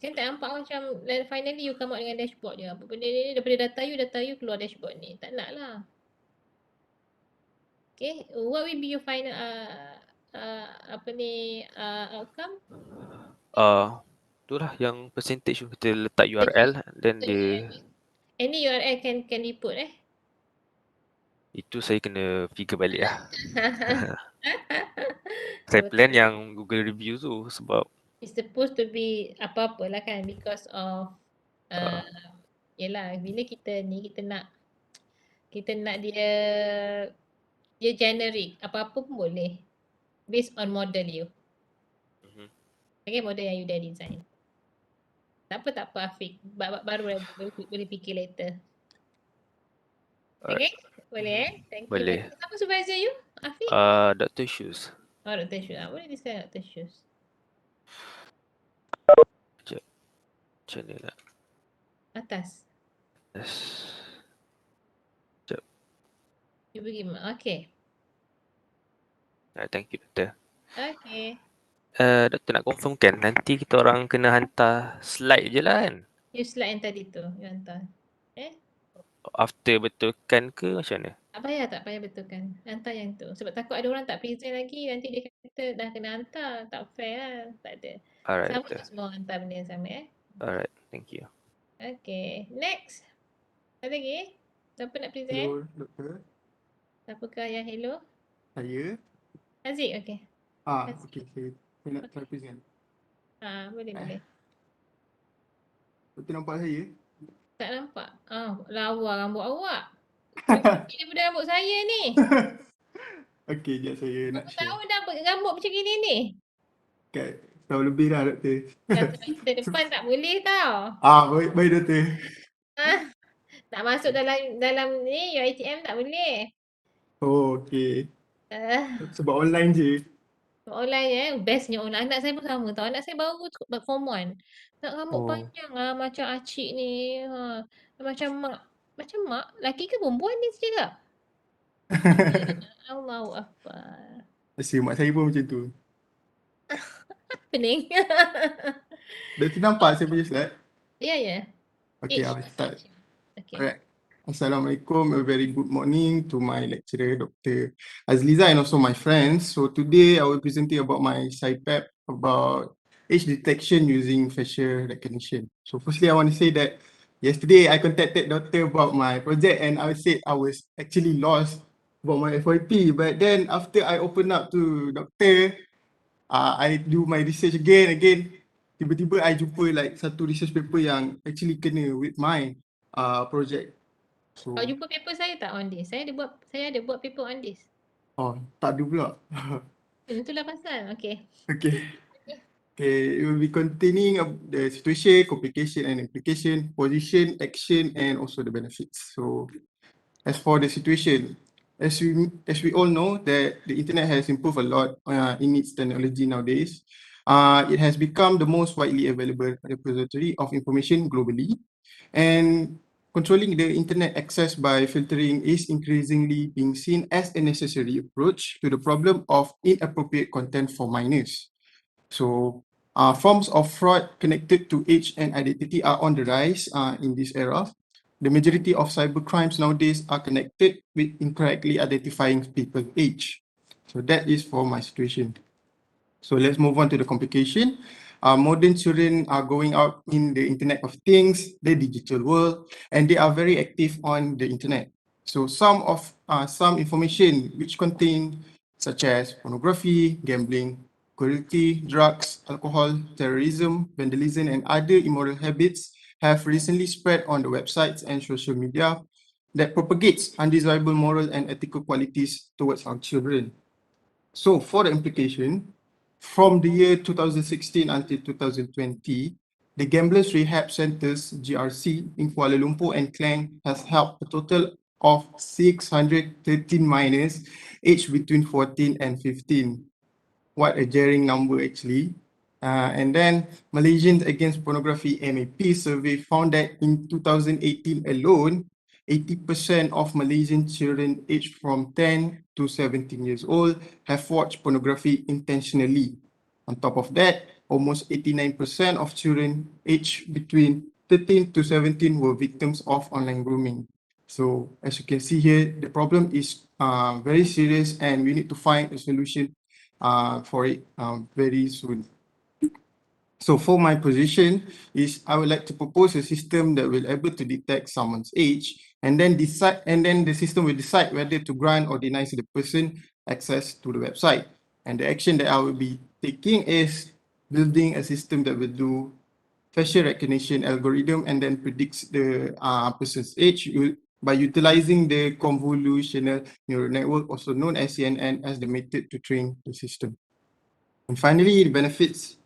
Kan tak nampak macam finally you come out dengan dashboard je. Apa benda ni daripada data you keluar dashboard ni. Tak nak lah. Okay, what will be your final outcome? Itulah yang percentage kita letak Betul. URL then So, dia any URL can be put itu saya kena figure balik lah. Saya plan yang Google review tu sebab It's supposed to be apa-apa lah kan, because of yelah, bila kita ni kita nak dia generic, apa-apa pun boleh based on model you. Okay, model yang you dah design. Tak apa Afiq, baru lagi boleh fikir later. Okay, boleh thank you. boleh. Siapa supervisor you, Afiq? Dr. Shoes. Oh, Dr. Shoes. Boleh describe Dr. Shoes? Sekejap. Macam mana nak? Atas. Yes. Sekejap. You pergi okay. Thank you, Doktor. Okay. Doktor nak confirmkan nanti kita orang kena hantar slide je lah kan? You slide yang tadi tu, you hantar. After betulkan ke macam mana? Tak payah betulkan. Hantar yang tu. Sebab takut ada orang tak present lagi, nanti dia kata dah kena hantar. Tak fair lah. Tak ada. Alright, Sama Doktor. je semua hantar benda yang sama Alright, thank you. Okay. Next. Ada lagi? Siapa nak present? Hello, Doktor. Siapakah yang hello? Saya. Haziq, okay. Okay. Saya nak try present. Boleh. Doktor nampak saya? Tak nampak. Lawa rambut awak. Lebih daripada rambut saya ni. Okay, sekejap saya nak Berapa share. tahun dah rambut macam gini ni? Kat tahun lebih dah, Doktor. Kata kita depan tak boleh tau. Baik, Doktor. Tak masuk dalam ni UiTM tak boleh. Oh, okay. Uh, Sebab online je. Online bestnya online. Anak saya pun sama tau. Anak saya baru form 1. Nak rambut panjang lah macam acik ni. Macam mak. Macam mak. Laki ke perempuan ni cakap? Allahu Akbar. Asyik mak saya pun macam tu. Pening. Doktor nampak saya punya slide? Ya. Okay, I'll start. Okay. Alright. Assalamualaikum. A very good morning to my lecturer, Dr. Azliza, and also my friends. So today I will be presenting about my SciPap about age detection using facial recognition. So firstly, I want to say that yesterday I contacted Doctor about my project and I said I was actually lost about my FYP. But then after I open up to Doctor, I do my research again. Tiba-tiba I jumpa like satu research paper yang actually kena with my project. So, Kau jumpa paper saya tak on this? Saya ada buat paper on this. tak ada pula. Itulah pasal. Okay. Okay, it will be containing the situation, complication and implication, position, action, and also the benefits. So, as for the situation, as we all know that the internet has improved a lot in its technology nowadays. It has become the most widely available repository of information globally, and controlling the internet access by filtering is increasingly being seen as a necessary approach to the problem of inappropriate content for minors. So, forms of fraud connected to age and identity are on the rise in this era. The majority of cyber crimes nowadays are connected with incorrectly identifying people's age. So that is for my situation. So let's move on to the complication. Modern children are going out in the Internet of Things, the digital world, and they are very active on the internet. So some information which contain such as pornography, gambling, cruelty, drugs, alcohol, terrorism, vandalism, and other immoral habits have recently spread on the websites and social media that propagates undesirable moral and ethical qualities towards our children. So for the implication, from the year 2016 until 2020, the Gamblers Rehab Centers, GRC, in Kuala Lumpur and Klang has helped a total of 613 minors aged between 14 and 15. What a jarring number actually. And then Malaysians Against Pornography MAP survey found that in 2018 alone, 80% of Malaysian children aged from 10 to 17 years old have watched pornography intentionally. On top of that, almost 89% of children aged between 13 to 17 were victims of online grooming. So as you can see here, the problem is very serious and we need to find a solution for it very soon. So for my position is I would like to propose a system that will able to detect someone's age and then the system will decide whether to grant or deny the person access to the website. And the action that I will be taking is building a system that will do facial recognition algorithm and then predicts the person's age by utilizing the convolutional neural network, also known as CNN, as the method to train the system. And finally, the benefits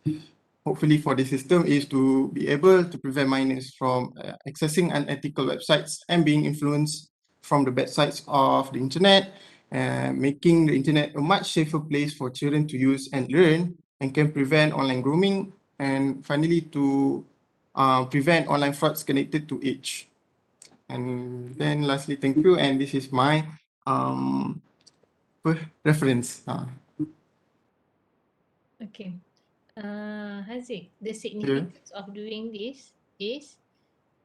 hopefully for the system is to be able to prevent minors from accessing unethical websites and being influenced from the bad sides of the internet, making the internet a much safer place for children to use and learn, and can prevent online grooming, and finally to prevent online frauds connected to age. And then lastly, thank you, and this is my reference. Okay. Haziq, the Yeah. significance of doing this is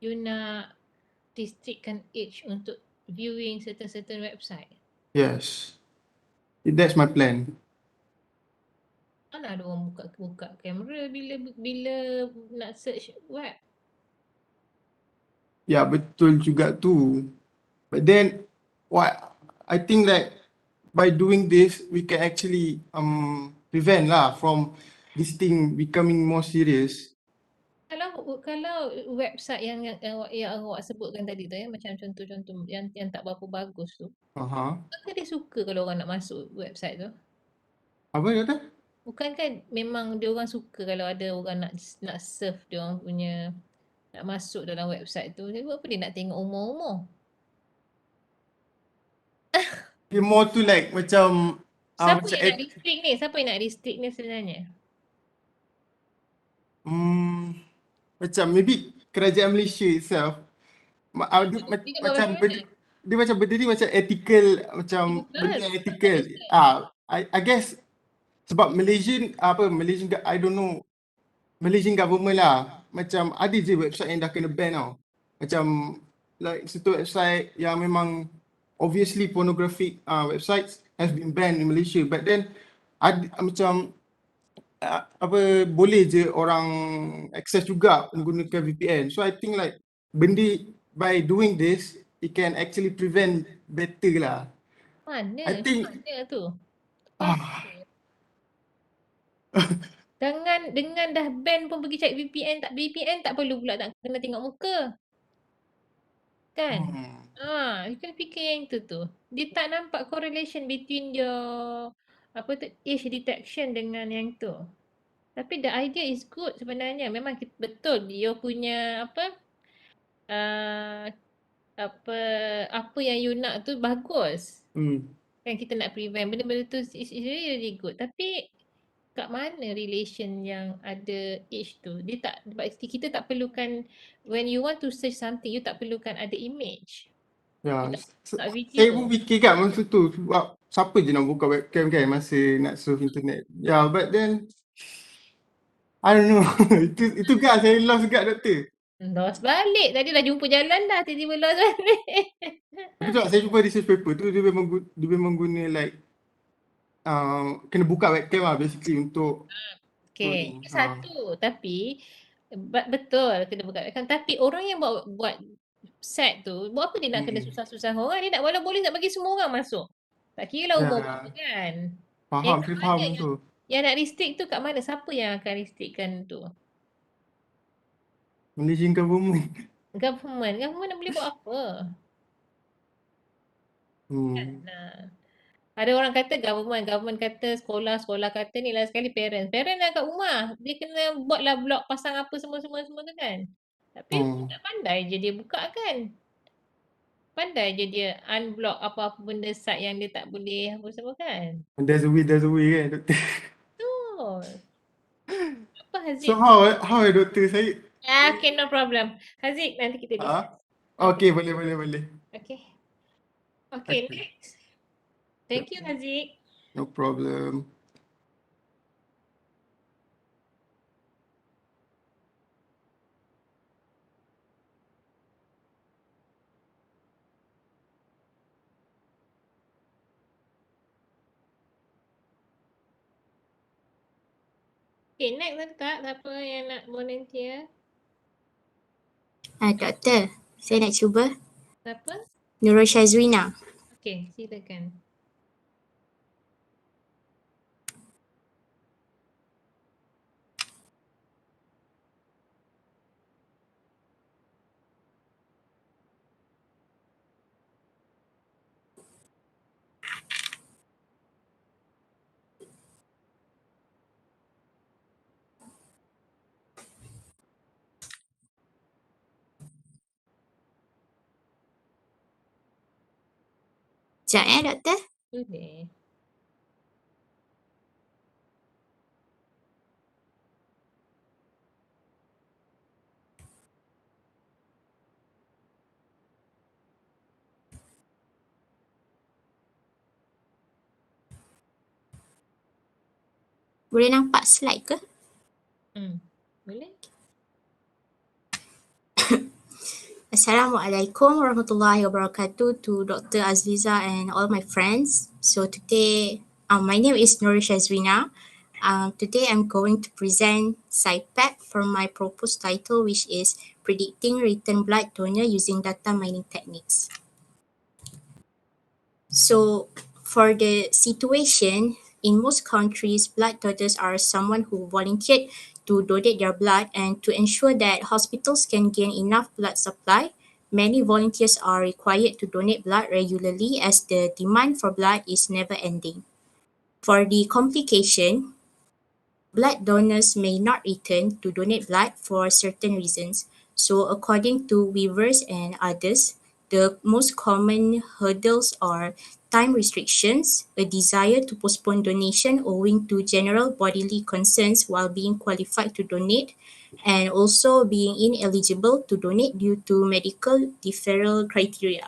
you nak restrictkan age untuk viewing certain website. Yes, that's my plan. Mana ada orang buka kamera bila nak search web. Ya, betul juga tu. But then what I think that by doing this we can actually prevent lah from this thing becoming more serious. Kalau website yang awak sebutkan tadi tu macam contoh-contoh yang tak berapa bagus tu. Bukankah dia suka kalau orang nak masuk website tu? Apa dia kata? Bukankah memang dia orang suka kalau ada orang nak surf dia orang punya, nak masuk dalam website tu. Dia buat apa dia nak tengok umur-umur? Dia more to like macam Siapa yang nak restrict ni? Siapa yang nak restrict ni sebenarnya? macam maybe kerajaan Malaysia itself macam dia macam benda ni macam ethical, macam benda yang ethical. I guess sebab Malaysian I don't know, Malaysian government lah, macam ada je website yang dah kena ban tau. Macam like satu website yang memang obviously pornographic websites has been banned in Malaysia, but then ada macam boleh je orang access juga menggunakan VPN. So I think like benda by doing this it can actually prevent better lah. Mana? I think Mana tu? Dengan dah ban pun pergi cari VPN tak perlu pula tak kena tengok muka. Kan? You kena fikir yang itu tu. Dia tak nampak correlation between your age detection dengan yang tu. Tapi the idea is good sebenarnya. Memang betul dia punya apa yang you nak tu bagus. Kan kita nak prevent benda-benda tu is really, really good. Tapi kat mana relation yang ada age tu? Dia tak, kita tak perlukan, when you want to search something, you tak perlukan ada image. Ya, Tak video. saya pun fikir kan masa tu sebab siapa je nak buka webcam kan masa nak surf internet. Ya, but then I don't know. itu kan saya lost juga doktor. Lost balik. Tadi dah jumpa jalan dah, tiba-tiba lost balik. Tapi sebab saya jumpa research paper tu dia memang guna like kena buka webcam lah basically untuk Okay, satu. Tapi betul kena buka webcam. Tapi orang yang buat set tu, buat apa dia nak kena susah-susah orang? Dia nak walau boleh nak bagi semua orang masuk. Tak kira lah umur berapa kan. Faham, saya faham tu. Yang nak restrict tu kat mana? Siapa yang akan restrictkan tu? Malaysian government. Government nak boleh buat apa? Kan? Ada orang kata government kata sekolah kata ni lah sekali parents yang kat rumah. Dia kena buatlah blog pasang apa semua tu kan. Tapi tak pandai je dia buka kan. Pandai je dia unblock apa-apa benda site yang dia tak boleh apa semua kan. There's a way kan doktor. Betul. Apa Haziq? So how doktor saya? Okay, no problem. Haziq, nanti kita discuss. Okay, boleh. Okay, next. Thank you Haziq. No problem. Okay, next tak? Siapa yang nak volunteer? Doktor, saya nak cuba. Siapa? Nurul Syazwina. Okay, silakan. Sekejap doktor. Boleh. Boleh nampak slide ke? Boleh? Assalamualaikum warahmatullahi wabarakatuh to Dr. Azliza and all my friends. So today, my name is Nurul Syazwina. Today I'm going to present SciPac from my proposed title, which is Predicting Return Blood Donor Using Data Mining Techniques. So for the situation, in most countries, blood donors are someone who volunteered to donate their blood, and to ensure that hospitals can gain enough blood supply, many volunteers are required to donate blood regularly as the demand for blood is never ending. For the complication, blood donors may not return to donate blood for certain reasons. So according to Weavers and others, the most common hurdles are time restrictions, a desire to postpone donation owing to general bodily concerns while being qualified to donate, and also being ineligible to donate due to medical deferral criteria.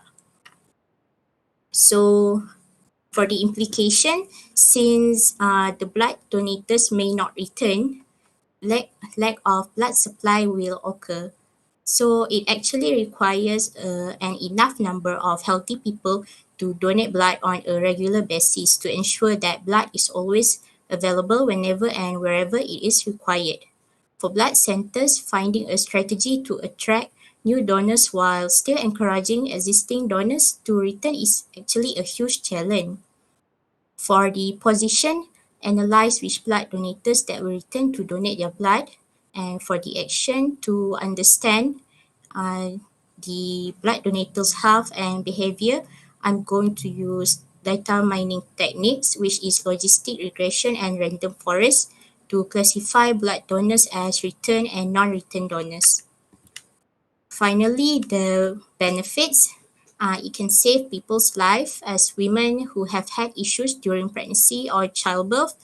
So for the implication, since the blood donators may not return, lack of blood supply will occur. So it actually requires an enough number of healthy people to donate blood on a regular basis to ensure that blood is always available whenever and wherever it is required. For blood centers, finding a strategy to attract new donors while still encouraging existing donors to return is actually a huge challenge. For the position, analyze which blood donators that will return to donate their blood, and for the action, to understand the blood donators' health and behavior, I'm going to use data mining techniques, which is logistic regression and random forest, to classify blood donors as return and non-return donors. Finally, the benefits. It can save people's life as women who have had issues during pregnancy or childbirth,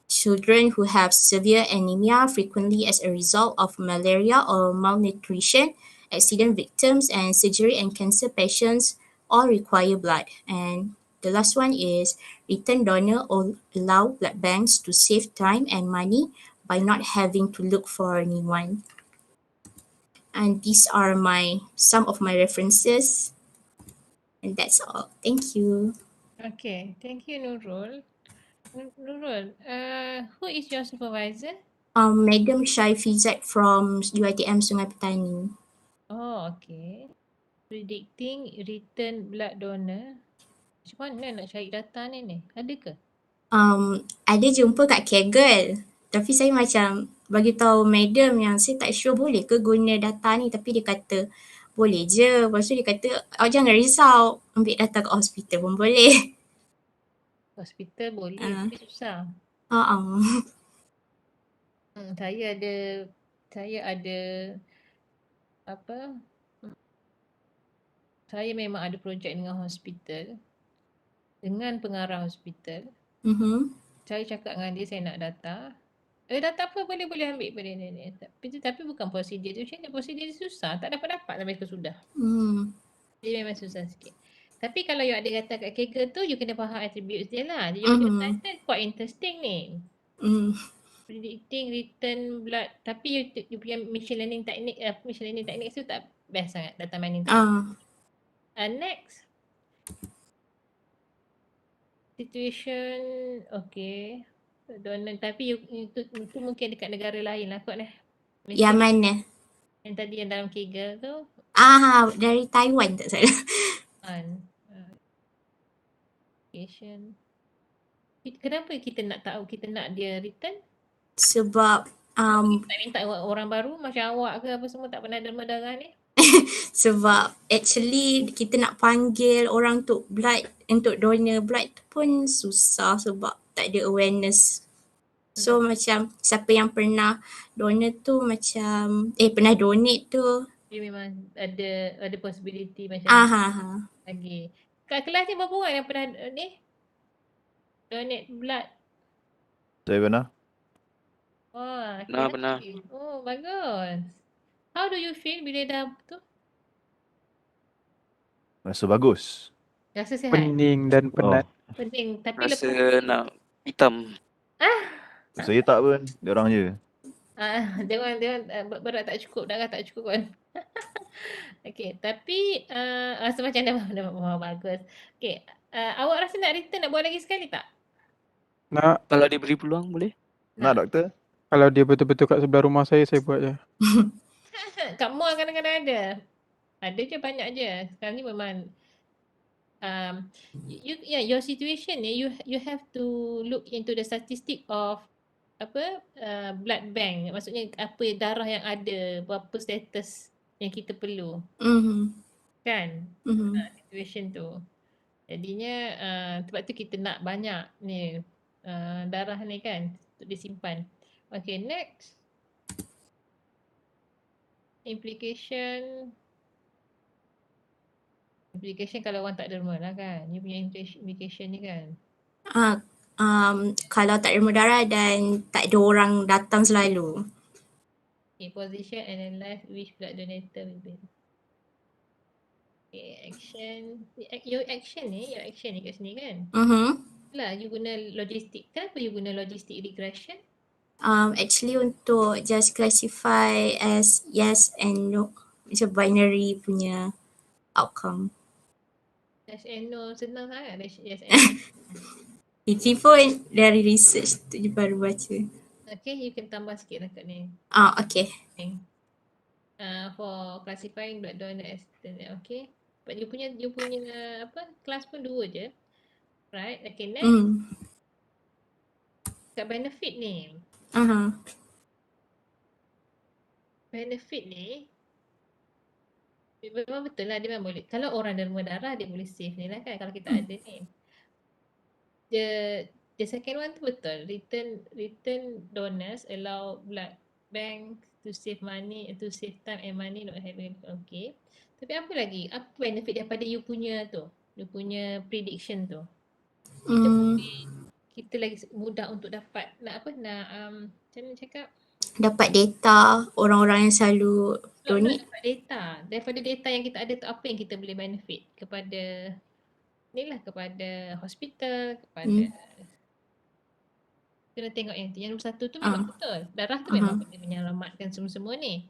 children who have severe anemia frequently as a result of malaria or malnutrition, accident victims, and surgery and cancer patients all require blood. And the last one is return donor or allow blood banks to save time and money by not having to look for a new one. And these are some of my references. And that's all. Thank you. Okay, thank you Nurul. Nurul, who is your supervisor? Madam Shaifizat from UiTM Sungai Petani. Oh, okay. Predicting return blood donor. Macam mana nak cari data ni? Ada ke? Ada jumpa kat Kaggle. Tapi saya macam bagi tahu madam yang saya tak sure boleh ke guna data ni, tapi dia kata boleh je. Lepas tu dia kata jangan risau, ambil data kat hospital pun boleh. Hospital boleh, tapi susah. Saya ada apa? Saya memang ada projek dengan hospital. Dengan pengarah hospital. Saya cakap dengan dia saya nak data. Data apa boleh ambil boleh ni. Tapi bukan prosedur tu. Macam prosedur dia susah. Tak dapat sampai ke sudah. Dia memang susah sikit. Tapi kalau you ada data kat Kaggle tu, you kena faham attributes dia lah. Dia title quite interesting ni. Predicting return blood. Tapi you punya machine learning technique tu tak best sangat. Data mining technique. Next. Situation. Okay. Donor, tapi itu mungkin dekat negara lain lah kot Yang mana? Yang tadi yang dalam Kegel tu. Dari Taiwan tak salah. Application. Kenapa kita nak tahu, kita nak dia return? Sebab Tak minta orang baru macam awak ke apa semua tak pernah derma darah ni? sebab actually kita nak panggil orang untuk donor blood tu pun susah sebab tak ada awareness. So macam siapa yang pernah donor tu macam pernah donate tu. Dia memang ada possibility macam lagi. Kat kelas ni berapa orang yang pernah donate blood? Saya pernah. Wah, Benar. Oh, bagus. How do you feel bila dah tu? Rasa bagus. Rasa sihat? Pening dan penat. Pening. Tapi Rasa lepas nak hitam. Saya tak pun. Dia orang je. dia orang berat tak cukup, darah tak cukup kan. Okey, tapi rasa macam dah bagus. Okey, awak rasa nak return, nak buat lagi sekali tak? Nak, Kalau diberi peluang boleh? Nak doktor? kalau dia betul-betul kat sebelah rumah saya buat je. Kat mall kadang-kadang ada. Ada je, banyak je. Sekarang ni memang your situation ni, you have to look into the statistic of blood bank. Maksudnya apa darah yang ada, berapa status yang kita perlu. Kan? Situation tu. Jadinya sebab tu kita nak banyak ni darah ni kan untuk disimpan. Okay, next. Implication kalau orang tak derma lah kan. You punya implication ni kan. Kalau tak derma darah dan tak ada orang datang selalu. Okay, position, analyze which blood donator will be. Okay, action. Your action ni kat sini kan. Lah, you guna logistik. Kenapa you guna logistik regression? Actually untuk just classify as yes and no, macam binary punya outcome. Yes and no senang sangat. Yes and no. Itu pun dari research tu je baru baca. Okay, you can tambah sikit lah kat ni. Okay. For classifying blood donor as okay. But you punya kelas pun 2 je. Right? Okay, next. Kat benefit ni. Benefit ni memang betul lah, dia memang boleh. Kalau orang derma darah dia boleh save ni lah kan, kalau kita ada ni. The second one tu betul. Return donors allow blood bank to save money, to save time and money, not having okay. Tapi apa lagi? Apa benefit daripada you punya tu? You punya prediction tu? Kita lagi mudah untuk dapat macam mana cakap? Dapat data orang-orang yang selalu donate. Dapat data. Daripada data yang kita ada tu, apa yang kita boleh benefit kepada kepada hospital, kepada kena tengok yang tu. Yang nombor satu tu memang betul. Darah tu memang boleh menyelamatkan semua-semua ni.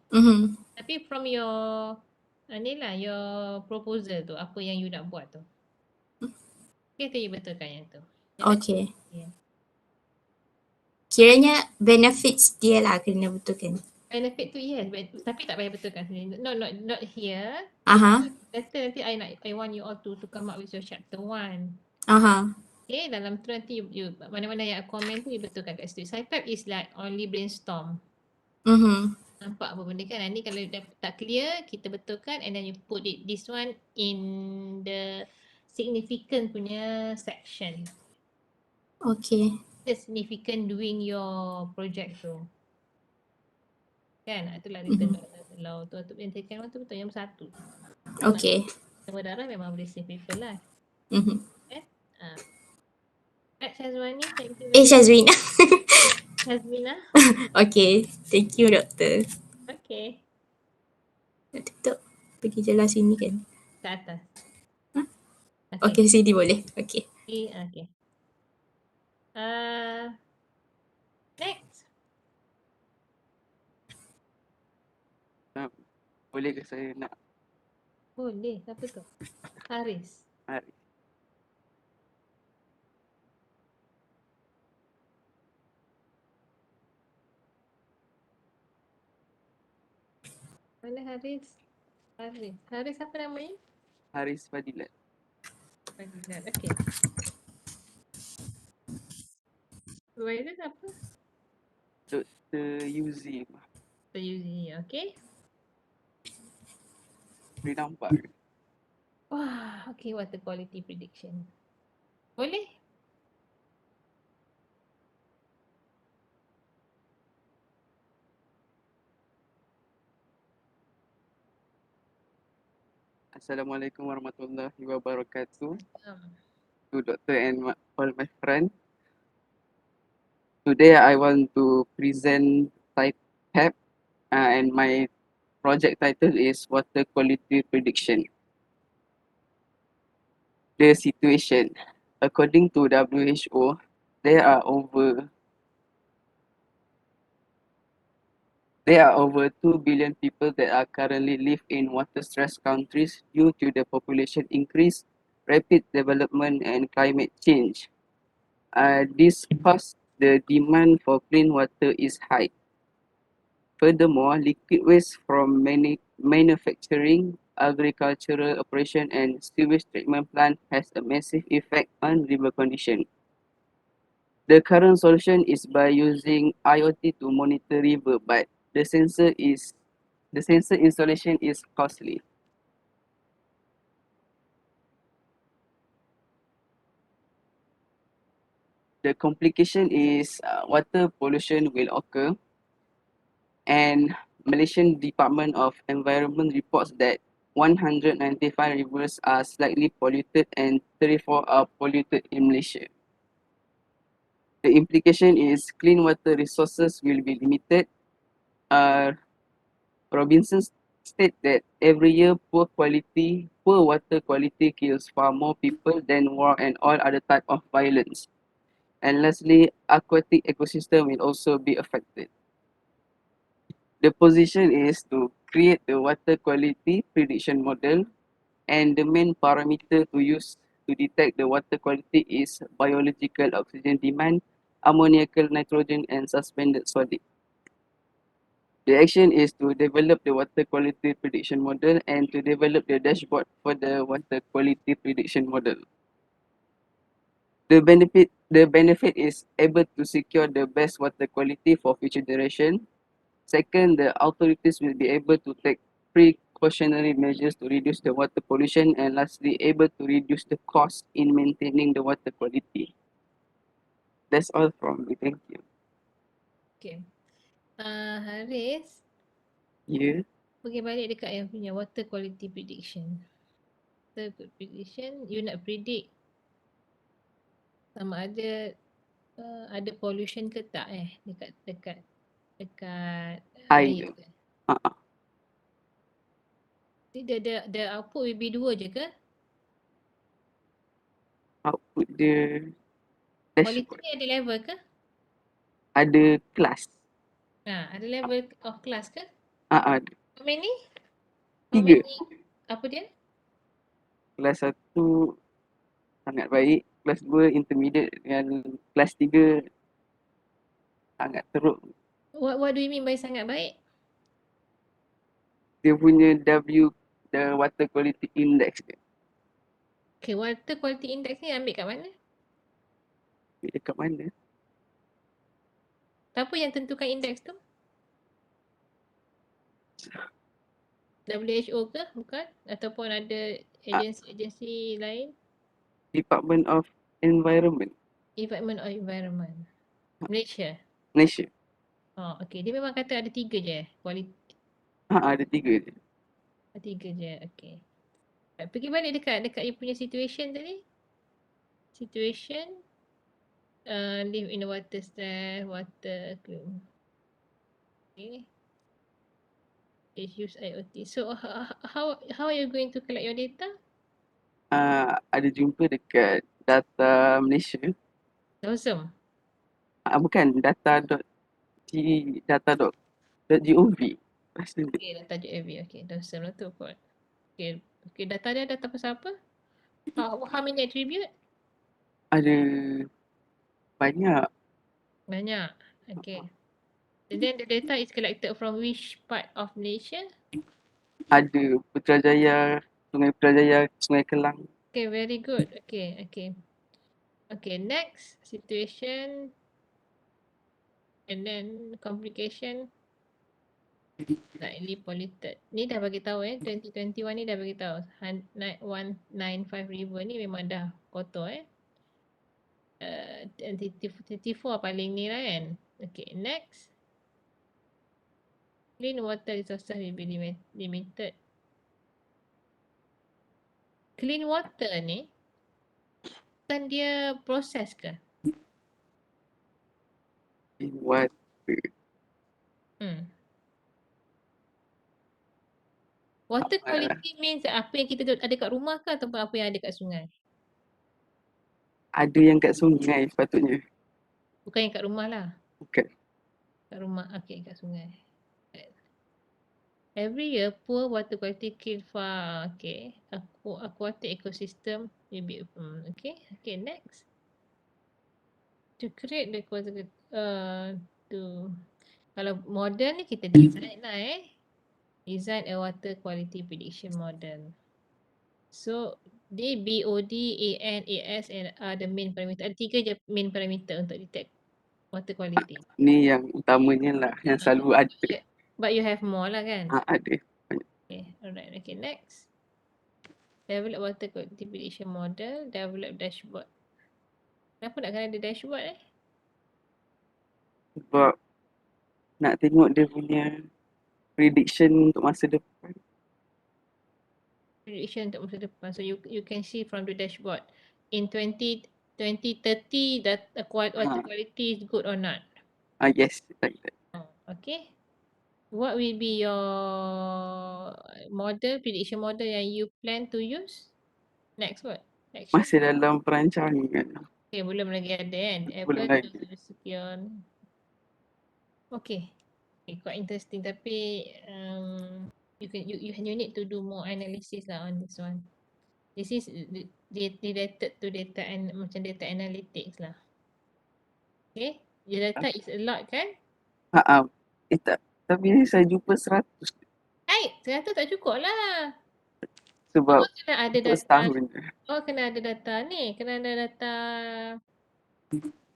Tapi from your your proposal tu, apa yang you nak buat tu. Kita you betulkan yang tu. Okay. Kiranya benefits dia lah kena betulkan. Benefit tu yes, tapi tak payah betulkan sendiri. Not here. Better nanti I want you all to come up with your chapter 1. Okay, dalam tu nanti you mana-mana yang komen tu you betulkan kat situ. Cypap is like only brainstorm. Nampak apa benda kan? Ni kalau tak clear, kita betulkan and then you put this one in the significant punya section. Okay. The significant doing your project tu. Kan? Itulah return law tu. Yang second one tu betul. Yang satu. Okay. Semua darah memang boleh save people lah. Syazwani, thank you. Syazwina. Syazwina. Okay. Thank you, doktor. Okay. Nak tutup. Pergi jalan sini kan? Ke atas. Okay, sini boleh. Okay. Okay. Next. Boleh ke saya nak? Boleh. Siapa tu? Haris. Mana Haris? Haris apa namanya? Haris Fadilat. Fadilat. Okay. Supervisor apa? Dr. Yuzi. Yuzi. Okay. Boleh nampak ke? Wah, okay, water quality prediction. Boleh? Assalamualaikum warahmatullahi wabarakatuh. Um, To Dr. and all my friends. Today I want to present type and my project title is Water Quality Prediction. The situation. According to WHO, there are over 2 billion people that are currently live in water-stressed countries due to the population increase, rapid development, and climate change. This cause the demand for clean water is high. Furthermore, liquid waste from manufacturing, agricultural operation, and sewage treatment plant has a massive effect on river condition. The current solution is by using IoT to monitor river, but the sensor installation is costly. The complication is water pollution will occur, and Malaysian Department of Environment reports that 195 rivers are slightly polluted and 34 are polluted in Malaysia. The implication is clean water resources will be limited. Robinson state that every year poor water quality kills far more people than war and all other type of violence. And lastly, aquatic ecosystem will also be affected. The position is to create the water quality prediction model, and the main parameter to use to detect the water quality is biological oxygen demand, ammoniacal nitrogen, and suspended solid. The action is to develop the water quality prediction model and to develop the dashboard for the water quality prediction model. The benefit is able to secure the best water quality for future generation. Second, the authorities will be able to take precautionary measures to reduce the water pollution, and lastly, able to reduce the cost in maintaining the water quality. That's all from me. Thank you. okay. Haris, Yeah. pergi balik dekat yang punya water quality prediction. Water prediction, you nak predict sama ada ada pollution ke tak dekat air Air. tu. Uh-uh. The output will be 2 je ke? Output the Quality dashboard. ni ada level ke? Ada kelas. Ada level of class ke? Ada. How many? How 3. many? Apa dia? Kelas 1 sangat baik, kelas 2 intermediate, dan kelas 3 sangat teruk. What do you mean by sangat baik? Dia punya the water quality index dia. Okay, water quality index ni ambil kat mana? Dekat mana? Siapa yang tentukan indeks tu? WHO ke? Bukan? Ataupun ada agensi lain? Department of Environment. Department of Environment. Malaysia? Malaysia. Oh, okay. Dia memang kata ada 3 je quality. Ada 3 je. 3 je, okay. Pergi balik dekat you punya situation tadi. Situation, live in the water stress, water, okay. Use IoT. So how are you going to collect your data? Ada jumpa dekat data Malaysia. Awesome. Bukan data.gov. Okay, data JAV. Okay, awesome lah tu kot. Okay, data dia data pasal apa? How many attribute? Ada banyak. Banyak. Okay. And then the data is collected from which part of Malaysia? ada Putrajaya, Sungai Putrajaya, Sungai Kelang. Okay, very good. Okay, okay. Okay, next situation and then complication slightly polluted. Ni dah bagi tahu 2021 ni dah bagi tahu. 195 river ni memang dah kotor 34 paling ni lah kan. Okay, next. Clean water resources will be limited. Clean water ni kan dia proses ke? What? Water quality means apa yang kita ada kat rumah ke ataupun apa yang ada kat sungai? Ada yang kat sungai sepatutnya. Bukan yang kat rumah lah. Bukan. Kat rumah, okay, kat sungai. Every year, poor water quality kill far. Okay. Aquatic ecosystem will be okay. Okay, next. To create the kalau model ni kita design lah Design a water quality prediction model. So, BOD, AN, AS are the main parameter. Ada 3 je main parameter untuk detect water quality. Ni yang utamanya lah, yang selalu ada. But you have more lah kan? Ada. Okay, alright. Okay, next. Develop water quality prediction model. Develop dashboard. Kenapa nak kena ada dashboard Sebab nak tengok dia punya prediction untuk masa depan. Prediction untuk masa depan. So you can see from the dashboard. In 2030 that water quality is good or not. Yes, like that. Okay. What will be your model, prediction model yang you plan to use? Next what? Action? Masih dalam perancangan. Okay, belum lagi ada kan? Belum Apple lagi. sekian. Okay. Okay, quite interesting tapi you need to do more analysis lah on this one. This is related to data and macam data analytics lah. Okay, your data is a lot kan? Tak. Tapi saya jumpa 100. 100 tak cukup lah. Sebab kena ada data. setahun. Kena ada data ni. Kena ada data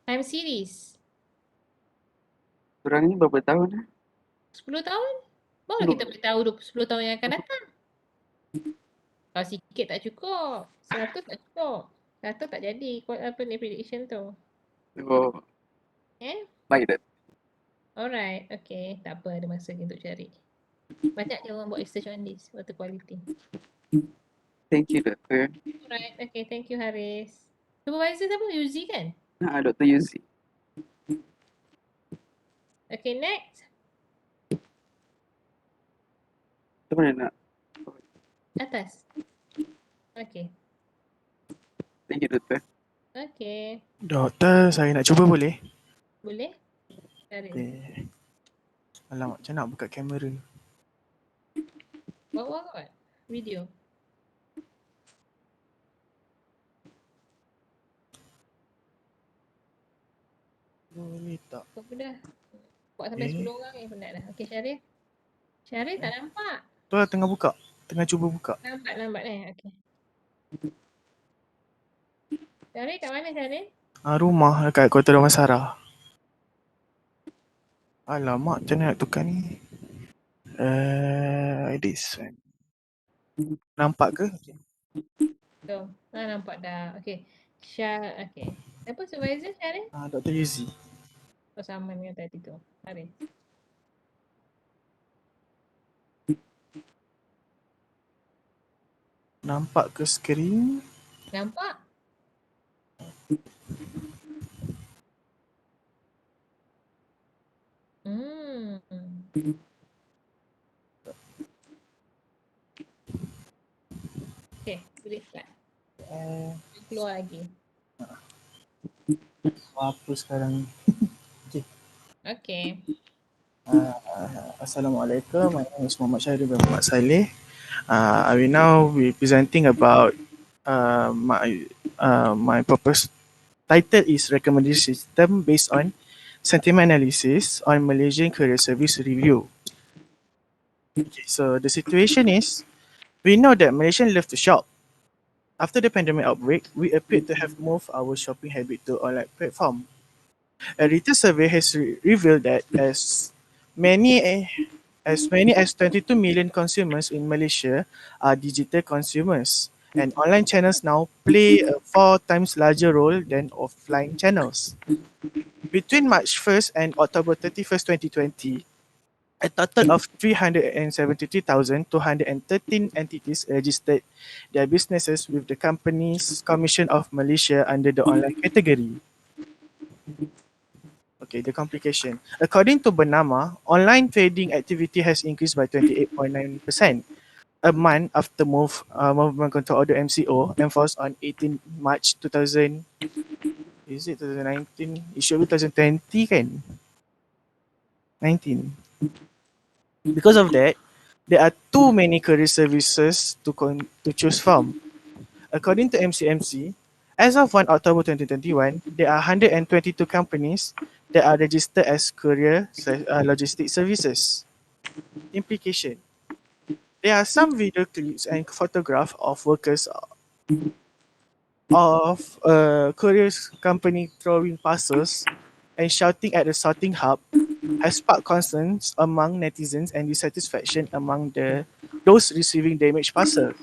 time series. Korang ni berapa tahun dah? 10 tahun? Baru kita boleh tahu 10 tahun yang akan datang. Kalau sikit tak cukup. 100 tak cukup. 100 tak jadi. Apa ni prediction tu. Oh. Baik tak? Alright. Okay. Tak apa. Ada masa untuk cari. Banyak je orang buat research on this. Water quality. Thank you, Doktor. Alright. Okay. Thank you, Haris. Supervisor siapa? Yuzi kan? Dr. Yuzi. Okay. Next. Macam mana nak? Atas. Okay. Thank you, Doktor. Okay. Doktor, saya nak cuba boleh? Boleh? Cari. Okay. Alamak, macam nak buka kamera? Bawa kot. Video. Boleh tak? Kau pun dah. Buat sampai 10 orang ni penat dah. Okay, Syarif. Syarif tak nampak. Tu lah tengah buka. Tengah cuba buka. Lambat okay. Syarif kat mana Syarif? Rumah dekat Kota Damansara. Alamak, macam mana nak tukar ni? This one. Nampak ke? Tu. Nampak dah. Okay. Okay. Siapa supervisor Syarif? Dr. Yuzi. Sama dengan tadi tu. Haris. Nampak ke skrin? Nampak? Okay, boleh start. Keluar lagi. Apa sekarang? Okay. Assalamualaikum. My name is Muhammad Syahrir bin Muhammad Saleh. I will now be presenting about my purpose. Title is Recommendation System based on Sentiment Analysis on Malaysian Career Service Review. Okay, so the situation is, we know that Malaysians love to shop. After the pandemic outbreak, we appear to have moved our shopping habit to online platform. A retail survey has revealed that many as 22 million consumers in Malaysia are digital consumers, and online channels now play a 4 times larger role than offline channels. Between March 1st and October 31st, 2020, a total of 373,213 entities registered their businesses with the Companies Commission of Malaysia under the online category. Okay, the complication. According to Bernama, online trading activity has increased by 28.9% a month after movement control order MCO enforced on 18 March 2000. Is it 2019? It should be 2020 kan? 19. Because of that, there are too many career services to choose from. According to MCMC, as of 1 October 2021, there are 122 companies that are registered as logistic services. Implication. There are some video clips and photographs of workers of a courier company throwing parcels and shouting at the sorting hub has sparked concerns among netizens and dissatisfaction among those receiving damaged parcels.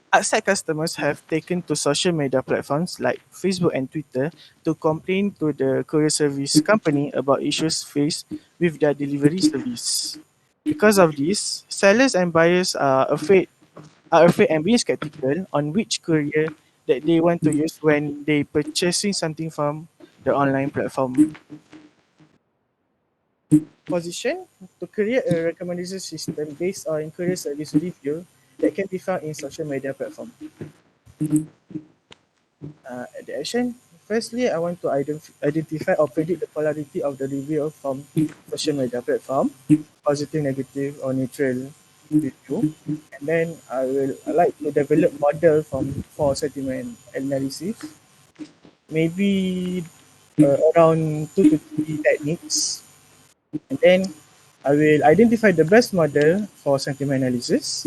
Outside customers have taken to social media platforms like Facebook and Twitter to complain to the courier service company about issues faced with their delivery service. Because of this, sellers and buyers are afraid and being skeptical on which courier that they want to use when they purchasing something from the online platform. Position to create a recommendation system based on courier service review that can be found in social media platform. The action. Firstly, I want to identify or predict the polarity of the review from social media platform, positive, negative, or neutral review. And then I like to develop model for sentiment analysis. Maybe around 2 to 3 techniques. And then I will identify the best model for sentiment analysis.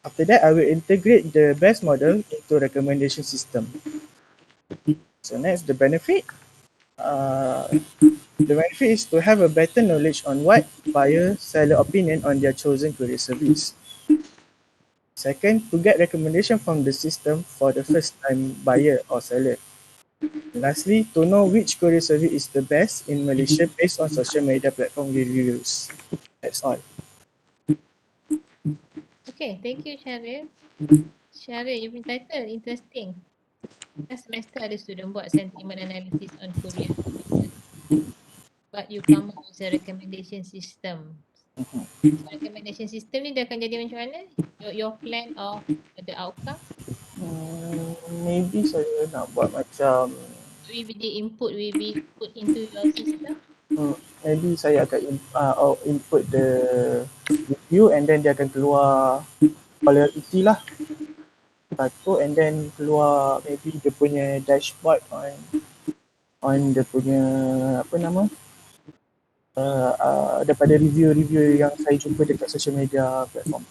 After that, I will integrate the best model into recommendation system. So next, the benefit. Uh, the benefit is to have a better knowledge on what buyer seller opinion on their chosen courier service. Second, to get recommendation from the system for the first time buyer or seller. Lastly, to know which courier service is the best in Malaysia based on social media platform reviews. That's all. Okay, thank you Syaril. Syaril, you punya title interesting. Last semester ada student buat sentiment analysis on courier services. But you come up with a recommendation system. So recommendation system ni dia akan jadi macam mana? Your plan of the outcome? Maybe saya nak buat macam Will the input will be put into your system? maybe saya akan input the review and then dia akan keluar polarity lah. Satu and then keluar maybe dia punya dashboard on dia punya apa nama daripada review-review yang saya jumpa dekat social media platform.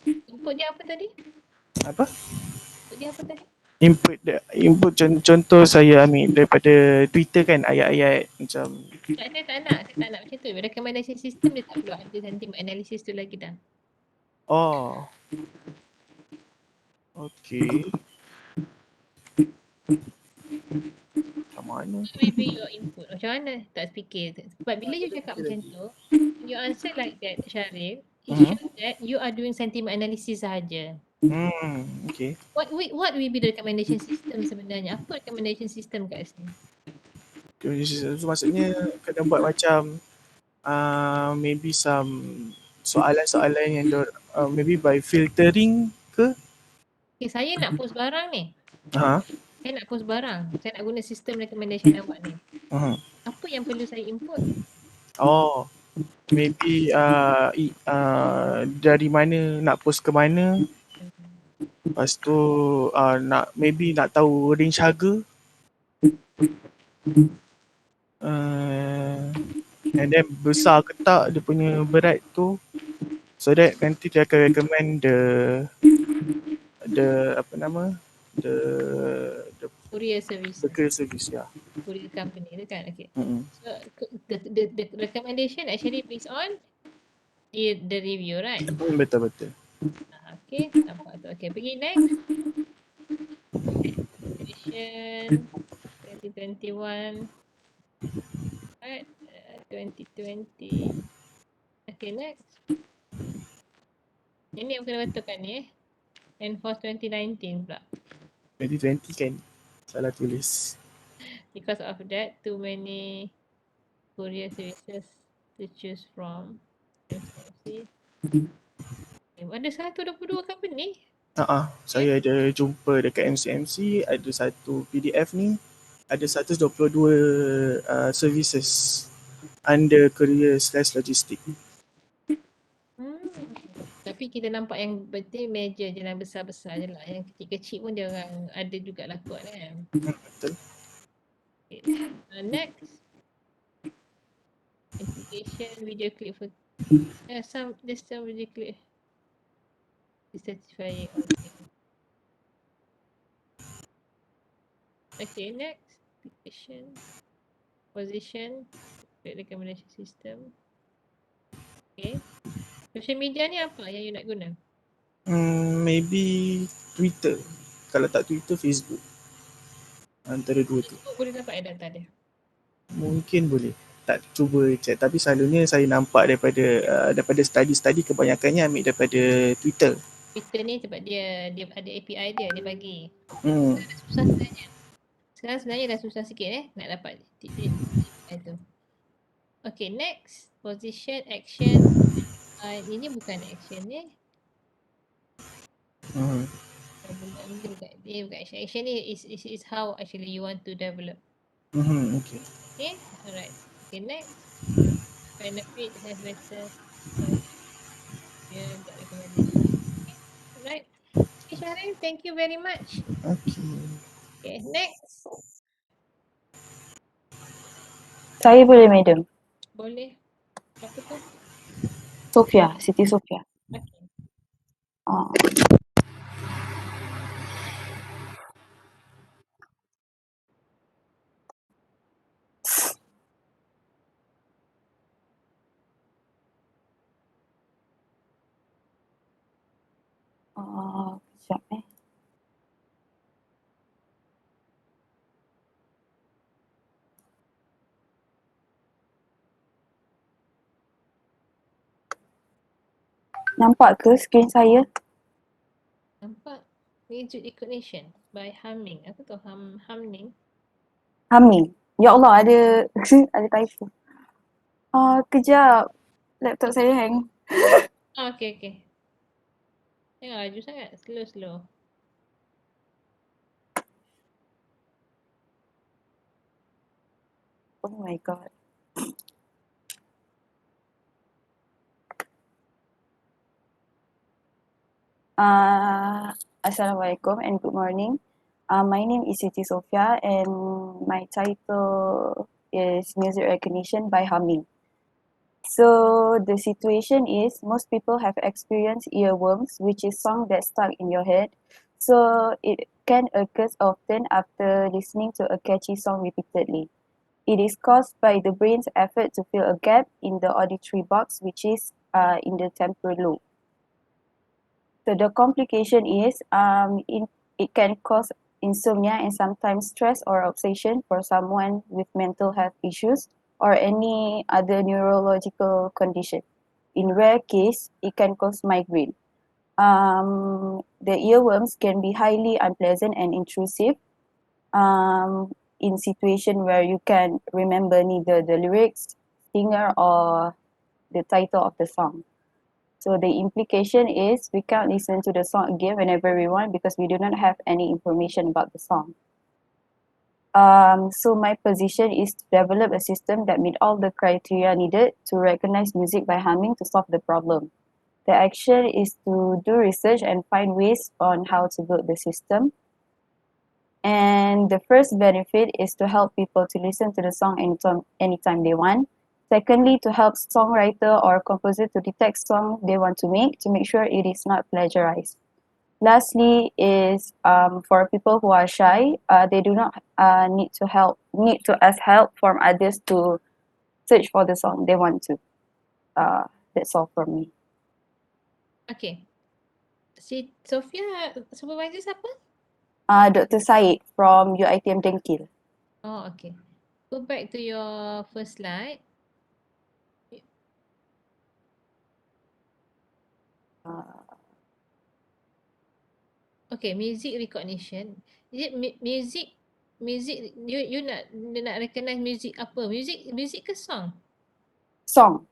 Input dia apa tadi? Apa? Input dia apa tadi? Input contoh saya ambil daripada Twitter kan, ayat-ayat macam Saya tak nak macam tu. Recommendation system dia tak perlu ada sentiment analysis tu lagi dah. oh. Okay. Macam mana? What will be your input? Macam mana? Tak fikir. Sebab bila you cakap macam tu, when you answer like that, Syaril, it shows that you are doing sentiment analysis sahaja. Okay. What will be the recommendation system sebenarnya? Apa recommendation system kat sini? So, maksudnya kena buat macam maybe some soalan-soalan yang maybe by filtering ke? Okay, saya nak post barang ni. Ha. Saya nak post barang. Saya nak guna sistem recommendation awak ni. Apa yang perlu saya input? Oh, maybe dari mana nak post ke mana. Lepas tu maybe nak tahu range harga. and then besar ke tak dia punya berat tu, so that nanti dia akan recommend the apa nama the Courier services. the courier service, ya. Courier company tu kan. Okay. Mm-mm. So the recommendation actually based on the review, right? Betul. Okay, nampak tu. Okay, pergi next. Implication 2021. Right, 2020. Okay, next. Ini aku kena betulkan ni Enforce 2019 pula. 2020 kan salah tulis. Because of that, too many courier services to choose from. SMC. Ada 122 company. Saya ada jumpa dekat MCMC, ada satu PDF ni, ada 122 services under courier/logistik. Tapi kita nampak yang betul major je lah, besar-besar je lah. Yang kecil-kecil pun dia orang ada jugalah kot kan. Betul. Okay. Next. Implication, video clip for there's some video clip. Dissatisfying. Okay, next. Implication. Position. Recommendation system. Okay. Social media ni apa yang you nak guna? Maybe Twitter. Kalau tak Twitter, Facebook. Antara dua tu. Boleh dapat data dia? Mungkin boleh. Tak cuba check. Tapi selalunya saya nampak daripada study kebanyakannya ambil daripada Twitter. Twitter ni sebab dia ada API dia bagi. Hmm. Susah sebenarnya. Sekarang sebenarnya dah susah sikit nak dapat API tu. Okay, next. Position, action. Ini bukan action ni. Dia bukan action. Action ni is how actually you want to develop. Okay. Okay, alright. Okay, next. Benefit has better. Yeah, got recommendation. Okay, alright. Okay, Sharon, thank you very much. Okay, next. Saya boleh, madam. Boleh. Apa tu? Sofia, Siti Sofia. Okay. Sekejap Nampak ke skrin saya? Nampak. Music recognition by humming. Apa tu? Humming. Humming. Ya Allah, ada ada typo. Kejap. Laptop saya hang. Okay. Jangan laju sangat. Slow. Oh my god. Assalamualaikum and good morning. My name is Siti Sofia and my title is Music Recognition by Humming. So the situation is most people have experienced earworms, which is song that stuck in your head. So it can occur often after listening to a catchy song repeatedly. It is caused by the brain's effort to fill a gap in the auditory box, which is in the temporal lobe. So the complication is it can cause insomnia and sometimes stress or obsession for someone with mental health issues or any other neurological condition. In rare case, it can cause migraine. The earworms can be highly unpleasant and intrusive in situation where you can remember neither the lyrics, singer or the title of the song. So the implication is we can't listen to the song again whenever we want because we do not have any information about the song. So my position is to develop a system that meet all the criteria needed to recognize music by humming to solve the problem. The action is to do research and find ways on how to build the system. And the first benefit is to help people to listen to the song anytime they want. Secondly, to help songwriter or composer to detect song they want to make sure it is not plagiarized. Lastly is for people who are shy, they do not need to ask help from others to search for the song they want to. That's all from me. Okay. Si Sophia, supervisor siapa? Dr. Said from UiTM Dengkil. Oh, okay. Go back to your first slide. Okay, music recognition. Is it music you nak recognize music apa? Music ke song? Song.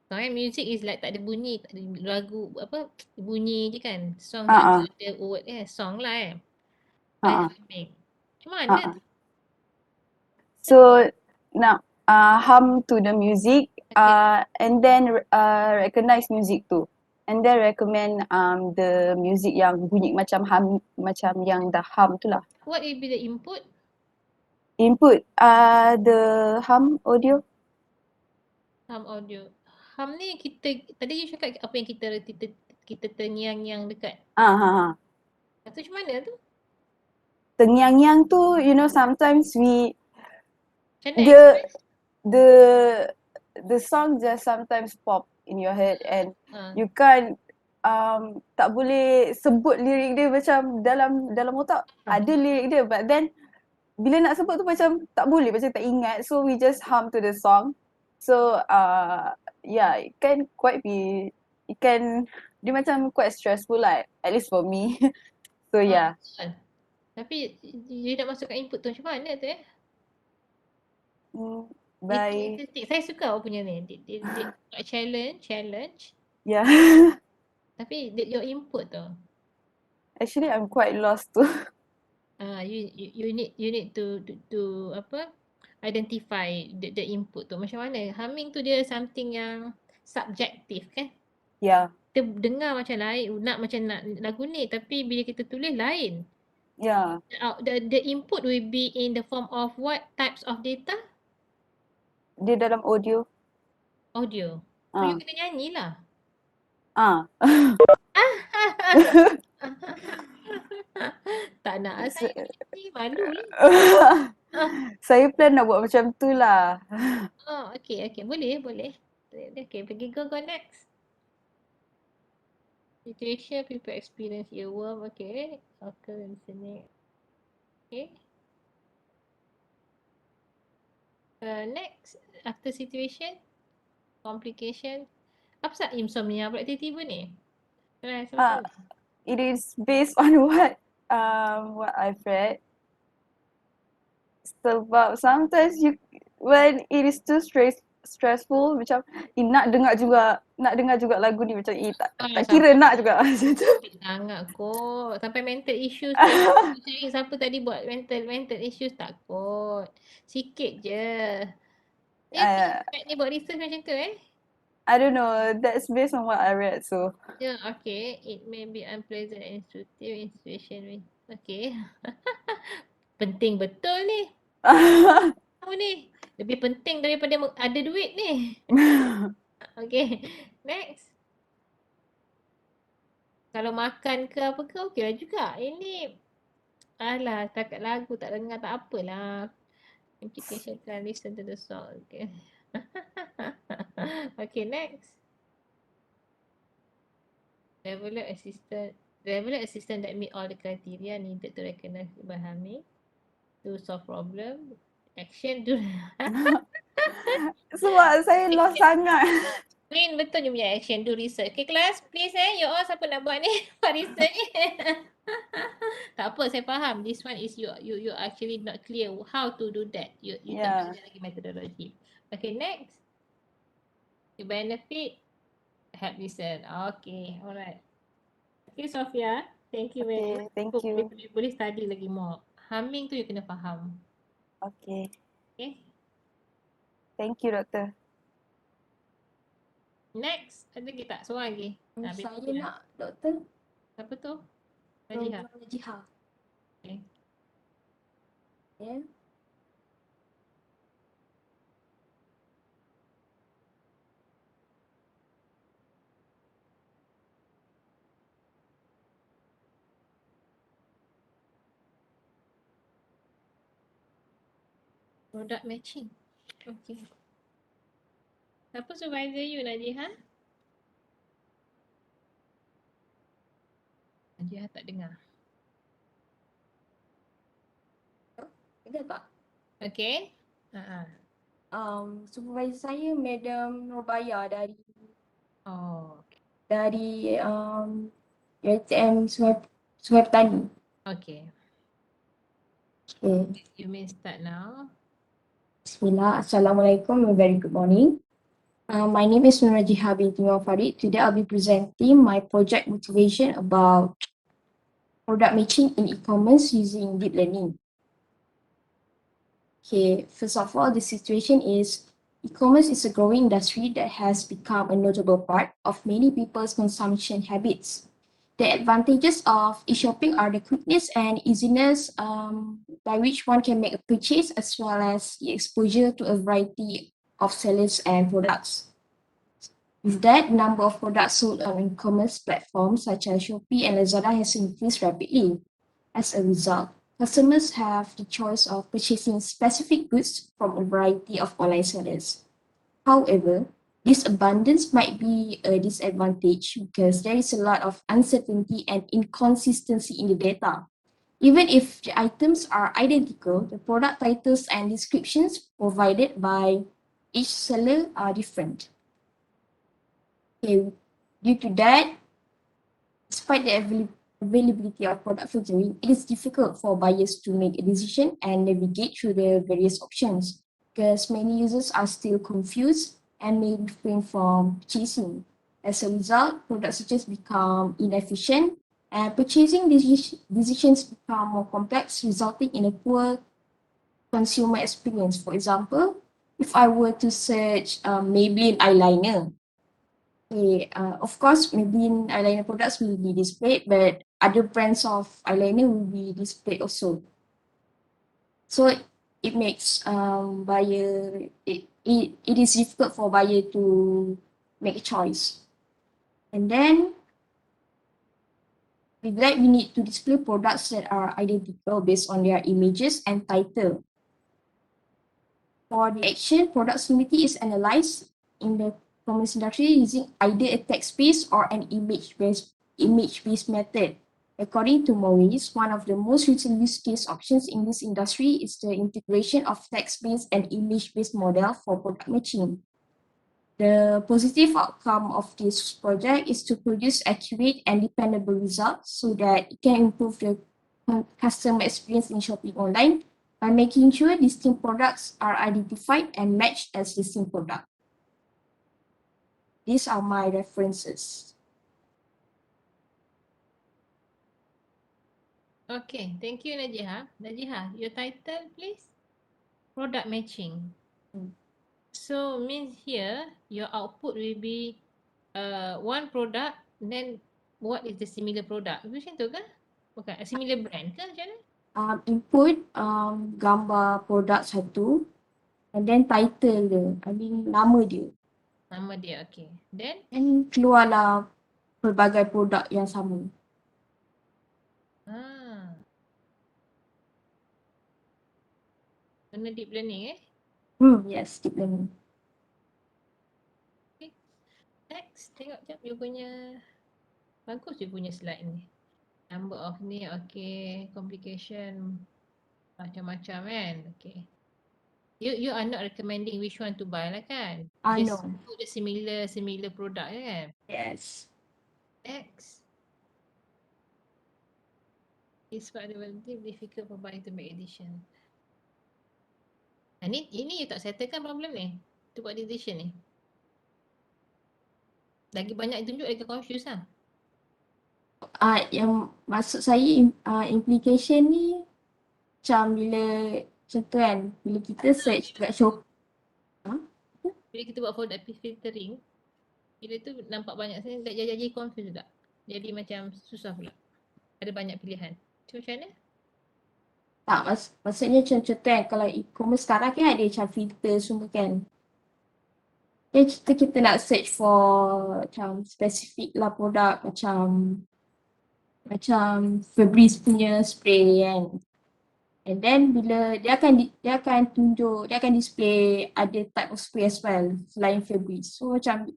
Soalnya music is like tak ada bunyi, tak ada lagu apa bunyi je kan. Song Uh-uh. ada word song lah Uh-uh. Macam mana tu? So nak hum to the music and then recognize music tu. And then recommend the music yang bunyi macam hum, macam yang dah hum tu lah. What will be the input? Input the hum audio. Hum audio. Hum ni kita tadi you cakap apa yang kita terngiang-ngiang dekat. Tu macam mana tu? Terngiang-ngiang tu, you know, sometimes we Macam the song just sometimes pop in your head and Ha. you can't tak boleh sebut lirik dia macam dalam otak ada lirik dia, but then bila nak sebut tu macam tak boleh, macam tak ingat, so we just hum to the song. So yeah, it can dia macam quite stressful lah, at least for me. So yeah. Tapi you nak masukkan input tu macam mana tu By Interesting. Saya suka awak punya ni. Dia challenge. yeah. Tapi your input tu. Actually I'm quite lost too. You need to apa? Identify the input tu. Macam mana? Humming tu dia something yang subjektif kan? Yeah. Kita dengar macam lain, nak lagu ni, tapi bila kita tulis lain. Yeah. The input will be in the form of what types of data? Dia dalam audio. Audio. So you kena nyanyi lah. Tak nak saya nyanyi, malu lah. Saya plan nak buat macam tu lah. Oh, okay. Boleh. Okay, pergi go next. Situation people experience earworm. Okay. Occur listening. Okay. Next, after situation, complication. Apa sebab insomnia pula tiba-tiba ni? It is based on what I've read. Sebab sometimes when it is too stressful, macam nak dengar juga lagu ni, macam tak kira nak juga macam tu. Sangat kot. Sampai mental issues tu. Cari siapa tadi buat mental issues tak kot. Sikit je. Ni buat research macam tu I don't know. That's based on what I read, so. Yeah, okay. It may be unpleasant and instructive in situation with. Okay. Penting betul ni. Apa ni? Lebih penting daripada ada duit ni. Okay. Next. Kalau makan ke apa ke, okey lah juga. Ini, alah, takat lagu tak dengar tak apalah. Implication can listen to the song. Okay. Okay, next. Develop assistant that meet all the criteria needed to recognize by humming. To solve problem. Action to Sebab saya lost sangat. Clean betul you punya action, do research. Okay class, please you all siapa nak buat ni? Buat research ni. Tak apa, saya faham. This one is you actually not clear how to do that. You tak belajar lagi methodology. Okay, next. You benefit. Help listen. Okay, alright. Okay, Sophia. Thank you very much. Thank you. Boleh study lagi more. Humming tu you kena faham. Okay. Okay. Thank you, Doktor. Next. Ada lagi tak? Soalan lagi? Saya nak, Doktor. Siapa tu? Najiha. Najiha. Okay. Yeah. Product matching. Okay. Siapa supervisor you, Najiha? Najiha tak dengar. Dengar tak? Okay. Supervisor saya Madam Nurbaya dari Oh, UiTM Sungai Petani. okay. Okay. You may start now. Bismillah. Assalamualaikum and very good morning. My name is Nurajiha binti Farid. Today I'll be presenting my project motivation about product matching in e-commerce using deep learning. Okay, first of all, the situation is e-commerce is a growing industry that has become a notable part of many people's consumption habits. The advantages of e-shopping are the quickness and easiness by which one can make a purchase, as well as the exposure to a variety of sellers and products. With that, number of products sold on e-commerce platforms such as Shopee and Lazada has increased rapidly. As a result, customers have the choice of purchasing specific goods from a variety of online sellers. However, this abundance might be a disadvantage because there is a lot of uncertainty and inconsistency in the data. Even if the items are identical, the product titles and descriptions provided by each seller are different. Okay, due to that, despite the availability of product filtering, it is difficult for buyers to make a decision and navigate through the various options because many users are still confused and may refrain from purchasing. As a result, product searches become inefficient and purchasing decisions become more complex, resulting in a poor consumer experience. For example, if I were to search Maybelline eyeliner, okay, of course, Maybelline eyeliner products will be displayed, but other brands of eyeliner will be displayed also. So it makes it is difficult for buyer to make a choice. And then with that, we need to display products that are identical based on their images and title. For the action, product similarity is analyzed in the commerce industry using either a text-based or an image-based method. According to Maurice, one of the most recent use case options in this industry is the integration of text-based and image-based model for product matching. The positive outcome of this project is to produce accurate and dependable results so that it can improve the customer experience in shopping online by making sure distinct products are identified and matched as distinct products. These are my references. Okay, thank you, Najiha. Najiha, your title, please? Product matching. So means here your output will be one product, then what is the similar product? Macam tu ke? Bukan, a similar brand ke macam mana? Input gambar produk satu and then title dia, nama dia. Nama dia, okay. Then? And keluarlah pelbagai produk yang sama. Kena deep learning Yes, deep learning. Okay. Next, tengok jap you punya. Bagus you punya slide ni. Number of ni, okay. Complication. Macam-macam kan, okay. You are not recommending which one to buy lah kan? Just No. put the similar product je kan? Yes. Next. It's quite difficult for buyer to make decision. Ini you tak settlekan problem ni? To buat decision ni? Lagi banyak tunjuk lagi confused lah. Yang maksud saya implication ni macam bila macam tu kan, bila kita search kat Shopee. Bila kita buat product filtering, bila tu nampak banyak saya jadi confused tak? Jadi macam susah pula. Ada banyak pilihan. So macam mana? Tak, maksudnya macam contoh kan, kalau e-commerce sekarang kan ada macam filter semua kan. Jadi kita nak search for macam spesifik lah produk macam Febreze punya spray kan. And then bila dia akan tunjuk, dia akan display other type of spray as well selain fabric. So macam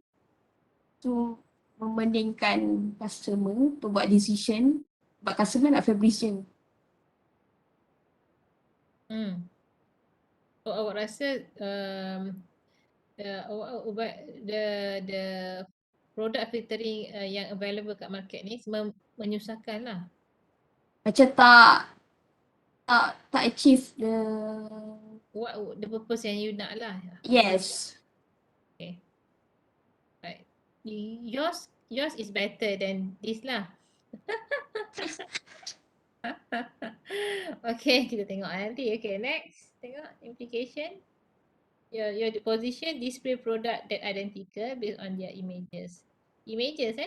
tu mementingkan customer untuk buat decision sebab customer nak fabric je. So awak rasa the product filtering yang available kat market ni menyusahkan lah. Macam tak achieve the purpose yang you nak lah. yes. Okay. Right. Yours is better than this lah. Okay, kita tengok nanti. Okay, next. Tengok implication. Your position display product that identical based on their images. Images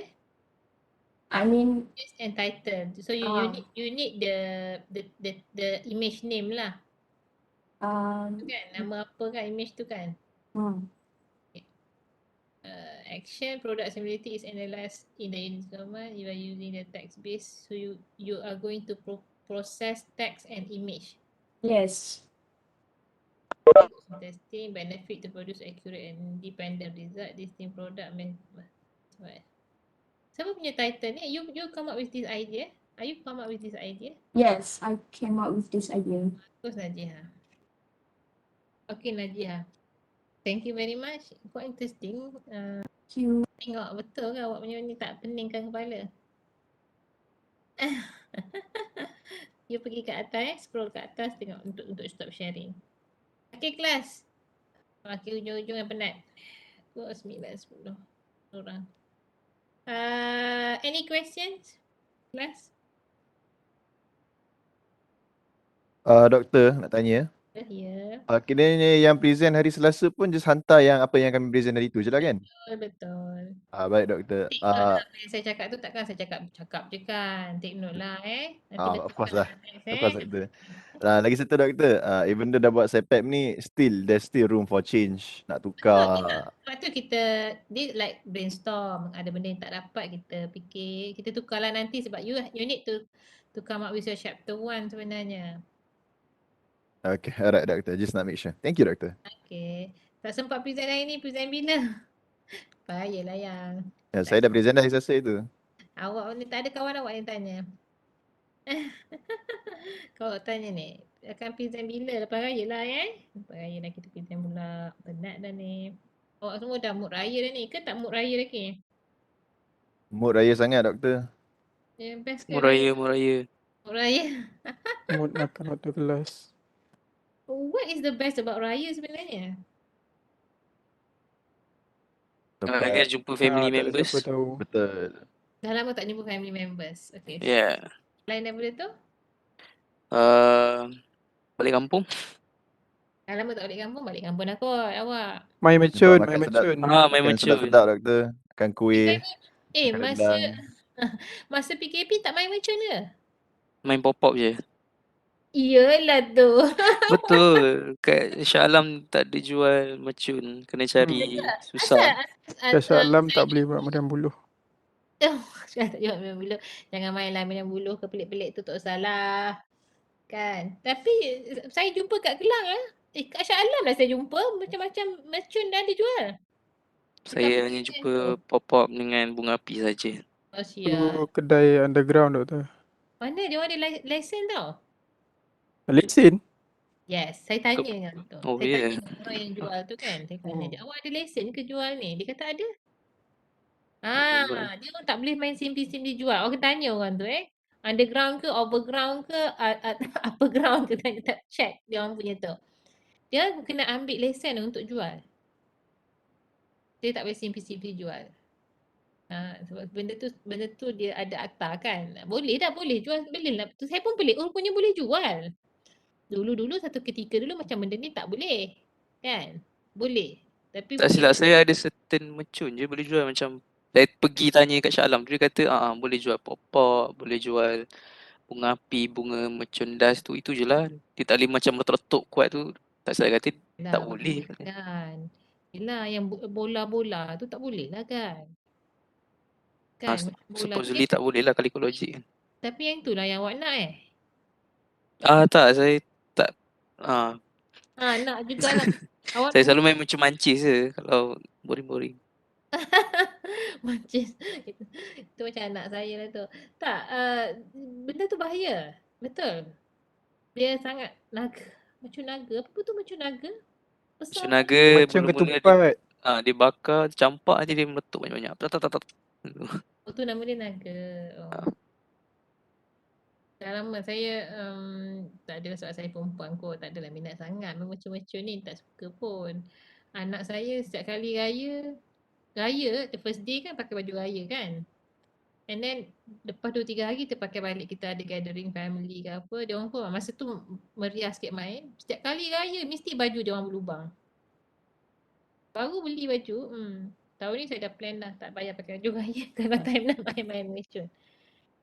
I mean It's entitled. So you need the image name lah. Tu kan nama apa kan image tu kan. Action product similarity is analyzed in the instrument. You are using the text base, so you are going to process text and image. Yes. Testing benefit to produce accurate and independent result. Distinct product what? Siapa punya title ni? You come up with this idea? Are you come up with this idea? Yes, I came up with this idea. Bagus Najiha. Okay Najiha. Thank you very much. Quite interesting. Thank you. Tengok betul ke awak punya ni tak peningkan kepala? You pergi ke atas, scroll ke atas tengok untuk stop sharing. Okay kelas. Okay ujung-ujung yang penat. 2, 9, 10 orang. Any questions? Kelas? Doktor nak tanya. Ya. Kiranya yang present hari Selasa pun just hantar yang apa yang kami present hari tu je lah kan? Betul. Baik doktor. Take note lah apa yang saya cakap tu takkan saya cakap je kan. Take note lah Nanti betul Of course lah. next, Of course doktor. Lagi satu doktor, even though dah buat CPAP ni, there's still room for change. Nak tukar. Sebab tu kita like brainstorm. Ada benda yang tak dapat kita fikir. Kita tukarlah nanti sebab you need to come up with your chapter 1 sebenarnya. Okay, alright doktor. Just nak make sure. Thank you doktor. Okay. Tak sempat present hari ni, present bila? Payahlah yang. Saya dah present dah hari Selasa itu. Awak ni tak ada kawan awak yang tanya. Kalau tanya ni, akan present bila? Lepas raya lah Lepas raya dah kita present pula. Penat dah ni. Awak semua dah mood raya dah ni ke tak mood raya lagi? Mood raya sangat doktor. Best ke Mood raya. Mood raya? Mood makan waktu kelas. What is the best about raya sebenarnya? Akan jumpa family Tak ada members. siapa tahu. Betul. Dah lama tak jumpa family members. Okay. Yeah. Lain daripada tu? Balik kampung. Dah lama tak balik kampung dah kot awak. My merchant, makan my sedap. merchant. Main Makan macam. sedap doktor. Makan kuih. makan masa rendang. masa PKP tak main merchant ke? Main pop-up je. Iyalah tu. Betul. Kat Shah Alam tak ada jual mercun. Kena cari. Susah. Shah Alam tak boleh buat macam buluh. Tak jual minum buluh. Jangan mainlah minum buluh ke pelik-pelik tu tak usahlah. Kan. Tapi saya jumpa kat Kelang kat Shah Alam lah saya jumpa macam-macam mercun dah ada jual. Saya hanya jumpa pop-up dengan bunga api saja. Oh Tu siap. kedai underground doktor. Mana dia orang ada lesen tau. Lesen? Yes, saya tanya dengan tu. Oh, Saya yeah. tanya dengan orang yang jual tu kan. Saya tanya dia, awak ada lesen ke jual ni? Dia kata ada. Dia orang tak boleh main simply jual. Awak kena tanya orang tu Underground ke, overground ke, upperground ke, tak check dia orang punya tu. Dia kena ambil lesen untuk jual. Dia tak boleh simply jual. Sebab benda tu dia ada akta kan. Boleh jual, boleh lah. Saya pun pelik, rupanya boleh jual. Dulu satu ketika dulu macam benda ni tak boleh. Kan? Boleh. Tapi Tak silap saya ada certain mercun je boleh jual macam. Saya pergi tanya kat Shah Alam. Dia kata boleh jual pop-up, boleh jual bunga api, bunga merchandise tu. Itu je lah. Dia tak boleh macam letup kuat tu. Tak silap kata tak boleh. Kan. Yelah yang bola-bola tu tak boleh lah kan. Kan? Bola Supposedly tak boleh lah kalau ikut logik kan. Tapi yang itulah yang awak nak tak, saya Nak jugalah. Awak Saya selalu main mancis je kalau boring-boring. Mancis. Itu macam anak saya lah tu. Tak, benda tu bahaya. Betul. Dia sangat naga. Macam naga. Apa tu macam naga? Macam Besar. naga Macam mula-mula ketupat. dia bakar, campak je dia meletup banyak-banyak. Tak tak tak tak. Oh, tu nama dia naga. Oh. Dah lama saya tak adalah sebab saya perempuan kot. Tak adalah minat sangat. Macam-macam ni tak suka pun. Anak saya setiap kali raya, the first day kan pakai baju raya kan. And then lepas 2-3 hari kita pakai balik, kita ada gathering family ke apa. Dia orang pun masa tu meriah sikit main. Setiap kali raya mesti baju dia orang berlubang. Baru beli baju, tahun ni saya dah plan dah tak payah pakai baju raya kalau time nak main-main mercun.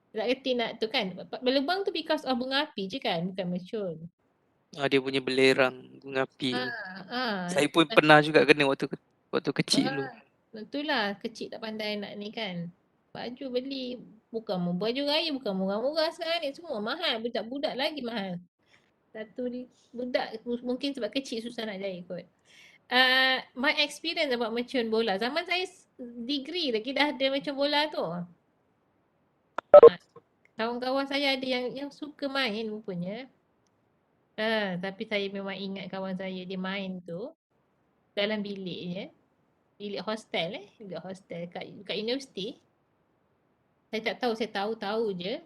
Tak kerti nak tu kan. Berlubang tu because of bunga api je kan, bukan mercun. Dia punya belerang bunga api. Saya pun Ah, pernah juga kena waktu kecil dulu. Itulah kecil tak pandai nak ni kan. Baju beli bukan baju raya bukan murah-murah sekarang ni, semua mahal. Budak-budak lagi mahal. Satu ni budak mungkin sebab kecil susah nak jahit kot. My experience about mercun bola. Zaman saya degree lagi dah ada mercun bola tu. Kawan-kawan saya ada yang suka main rupanya. Tapi saya memang ingat kawan saya dia main tu dalam bilik je. Bilik hostel bilik hostel kat universiti. Saya tak tahu, saya tahu-tahu je.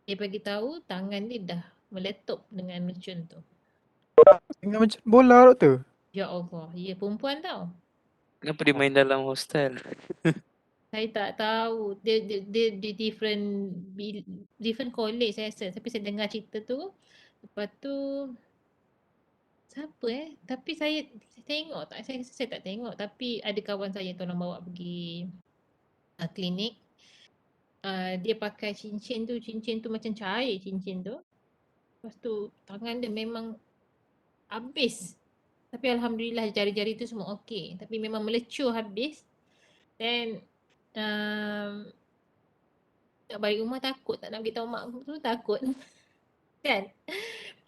Dia bagi tahu tangan dia dah meletup dengan mercun tu. Dengan macam bola doktor. Ya Allah, ya perempuan tau. Kenapa dia main dalam hostel? Saya tak tahu. Dia different college saya rasa. Tapi saya dengar cerita tu. Lepas tu siapa Tapi saya tengok tak? Saya rasa saya tak tengok. Tapi ada kawan saya tolong bawa pergi klinik. Dia pakai cincin tu macam cair cincin tu. Lepas tu tangan dia memang habis. Tapi alhamdulillah jari-jari tu semua okey. Tapi memang melecur habis. Then nak balik rumah takut, tak nak beritahu mak tu takut. Kan?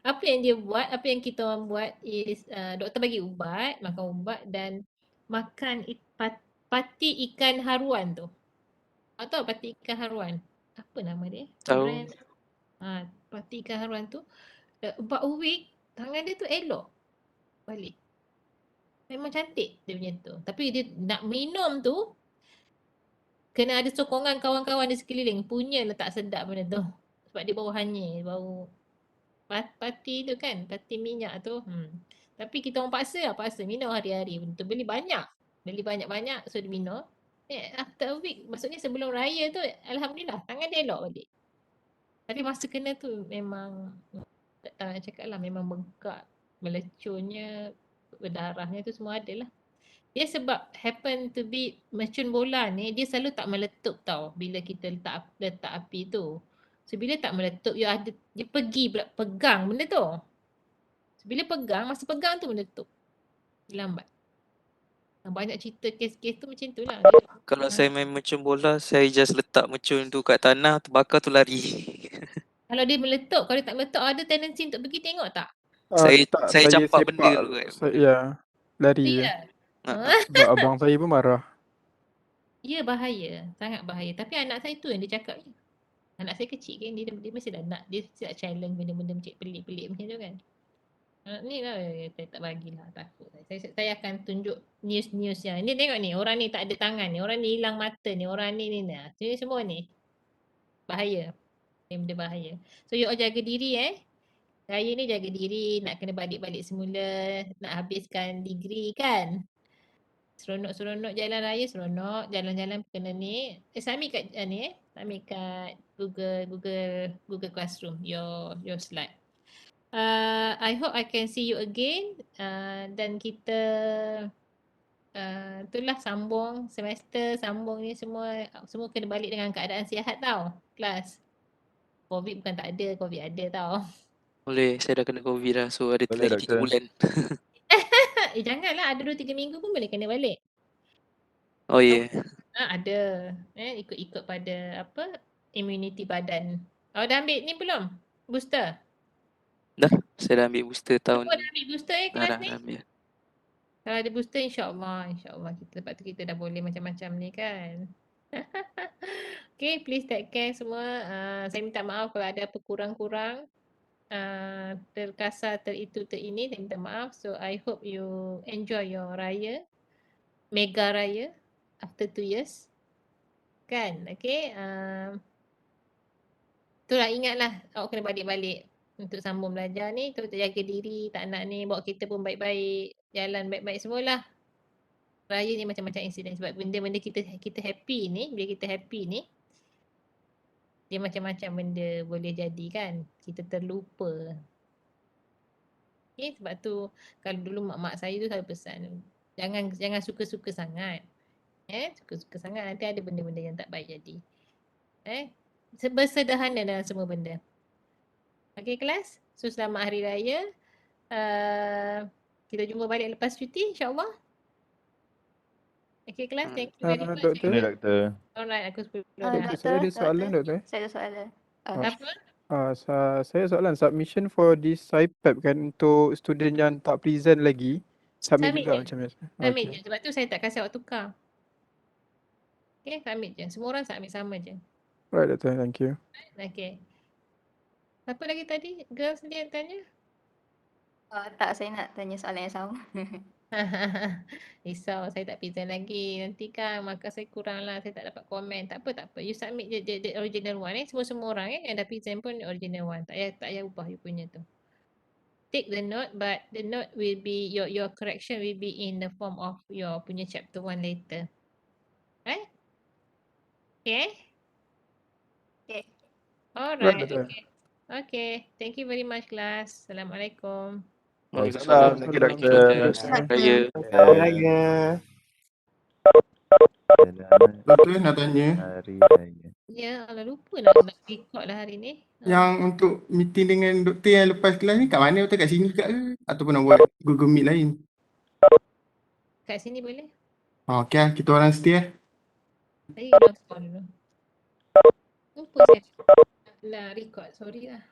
Apa yang dia buat, apa yang kita orang buat is doktor bagi ubat, makan ubat dan makan pati ikan haruan tu. Tahu pati ikan haruan? Apa nama dia? Tahu. Brand. Pati ikan haruan tu. About a week, tangan dia tu elok balik. Memang cantik dia punya tu. Tapi dia nak minum tu, kena ada sokongan kawan-kawan di sekeliling. Punyalah tak sedap benda tu. Sebab dia bau hanyir, bau pati tu kan, pati minyak tu. Tapi kita orang paksa minum hari-hari. Betul beli banyak. Beli banyak-banyak so dia minum. After a week, maksudnya sebelum raya tu alhamdulillah tangan dia elok balik. Tapi masa kena tu memang tak tahu nak cakap lah, memang bengkak, melecurnya, berdarahnya tu semua ada lah. Dia sebab happen to be mercun bola ni, dia selalu tak meletup tau bila kita letak api tu. So bila tak meletup, dia pergi pula pegang benda tu. So bila pegang, masa pegang tu meletup. Lambat. Banyak cerita kes-kes tu macam tu lah. Kalau saya main mercun bola, saya just letak mercun tu kat tanah, terbakar tu lari. Kalau dia meletup, kalau dia tak meletup, ada tendency untuk pergi tengok tak? Saya Tak, campak sepak benda tu kan. Ya, lari je. Ya. Sebab abang saya pun marah. Ya bahaya, sangat bahaya. Tapi anak saya tu yang dia cakap je. Anak saya kecil kan, dia mesti dah nak, dia siap challenge benda-benda macam pelik-pelik macam tu kan. Ni lah saya tak bagilah, takut. Saya akan tunjuk news-news yang ni, tengok ni, orang ni tak ada tangan ni, orang ni hilang mata ni, orang ni ni. Ni semua ni. Bahaya. Benda bahaya. So you all jaga diri Raya ni jaga diri, nak kena balik-balik semula, nak habiskan degree kan. Seronok-seronok jalan raya, seronok. Jalan-jalan kena ni. Submit kat ni submit kat Google Classroom your slide. I hope I can see you again. Dan kita itulah sambung semester, sambung ni semua kena balik dengan keadaan sihat tau. Kelas. COVID bukan tak ada, COVID ada tau. Boleh, saya dah kena COVID dah. So ada Boleh, lagi 3 doktor. bulan. Janganlah, ada 2-3 minggu pun boleh kena balik. Oh ya. Ada. Ikut-ikut pada apa, immunity badan. Dah ambil ni belum? Booster? Dah. Saya dah ambil booster tahun Siapa ni. dah ambil booster Dah kelas dah ni? dah ambil. Kalau ada booster insyaAllah kita, lepas tu kita dah boleh macam-macam ni kan. Okay, please take care semua. Saya minta maaf kalau ada apa kurang-kurang. Terkasar, teritu, terini, saya minta maaf. So I hope you enjoy your raya, mega raya after 2 years. Kan? Okay. Itulah, ingatlah awak kena balik-balik untuk sambung belajar ni. Tu jaga diri, tak nak ni, bawa kereta pun baik-baik, jalan baik-baik semualah. Raya ni macam-macam insiden sebab benda-benda kita happy ni, bila kita happy ni, dia macam-macam benda boleh jadi kan. Kita terlupa. Okay, sebab tu kalau dulu mak-mak saya tu selalu pesan, jangan suka-suka sangat. Suka-suka sangat nanti ada benda-benda yang tak baik jadi. Bersederhana dalam semua benda. Okay kelas? So selamat Hari Raya. Kita jumpa balik lepas cuti insyaAllah. Okay kelas, thank you very much. Doktor. Boleh, doktor. Alright, aku 10 Doktor, saya ada soalan, doktor. Saya ada soalan. Apa? Saya soalan submission for this SIPEP kan untuk student yang tak present lagi. Submit Submit juga je. macam biasa. Submit je. Sebab tu saya tak kasi awak tukar. Okay, submit je. Semua orang submit sama je. Right, doktor. Thank you. Okay. Apa lagi tadi? Girls ni yang tanya? Tak, saya nak tanya soalan yang sama. Risau, saya tak present lagi. Nanti kan markah saya kurang lah. Saya tak dapat komen. Tak apa. You submit je the original one Semua orang yang dah present pun original one. Tak payah ubah you punya tu. Take the note, but the note will be, your correction will be in the form of your punya chapter 1 later. Right? Okay? Okay. Alright, doktor. okay. Thank you very much class. Assalamualaikum. Waalaikumsalam. Thank you, doktor. Raya. Raya. Doktor nak tanya, Hari Raya. Ya, Allah lupa nak record lah hari ni. yang untuk meeting dengan doktor yang lepas kelas ni kat mana, doktor? Kat sini juga ke? Ataupun nak buat Google Meet lain? Kat sini boleh? Okay, kita orang setia. Saya nak call dulu. Lupa saya nak record, sorry lah.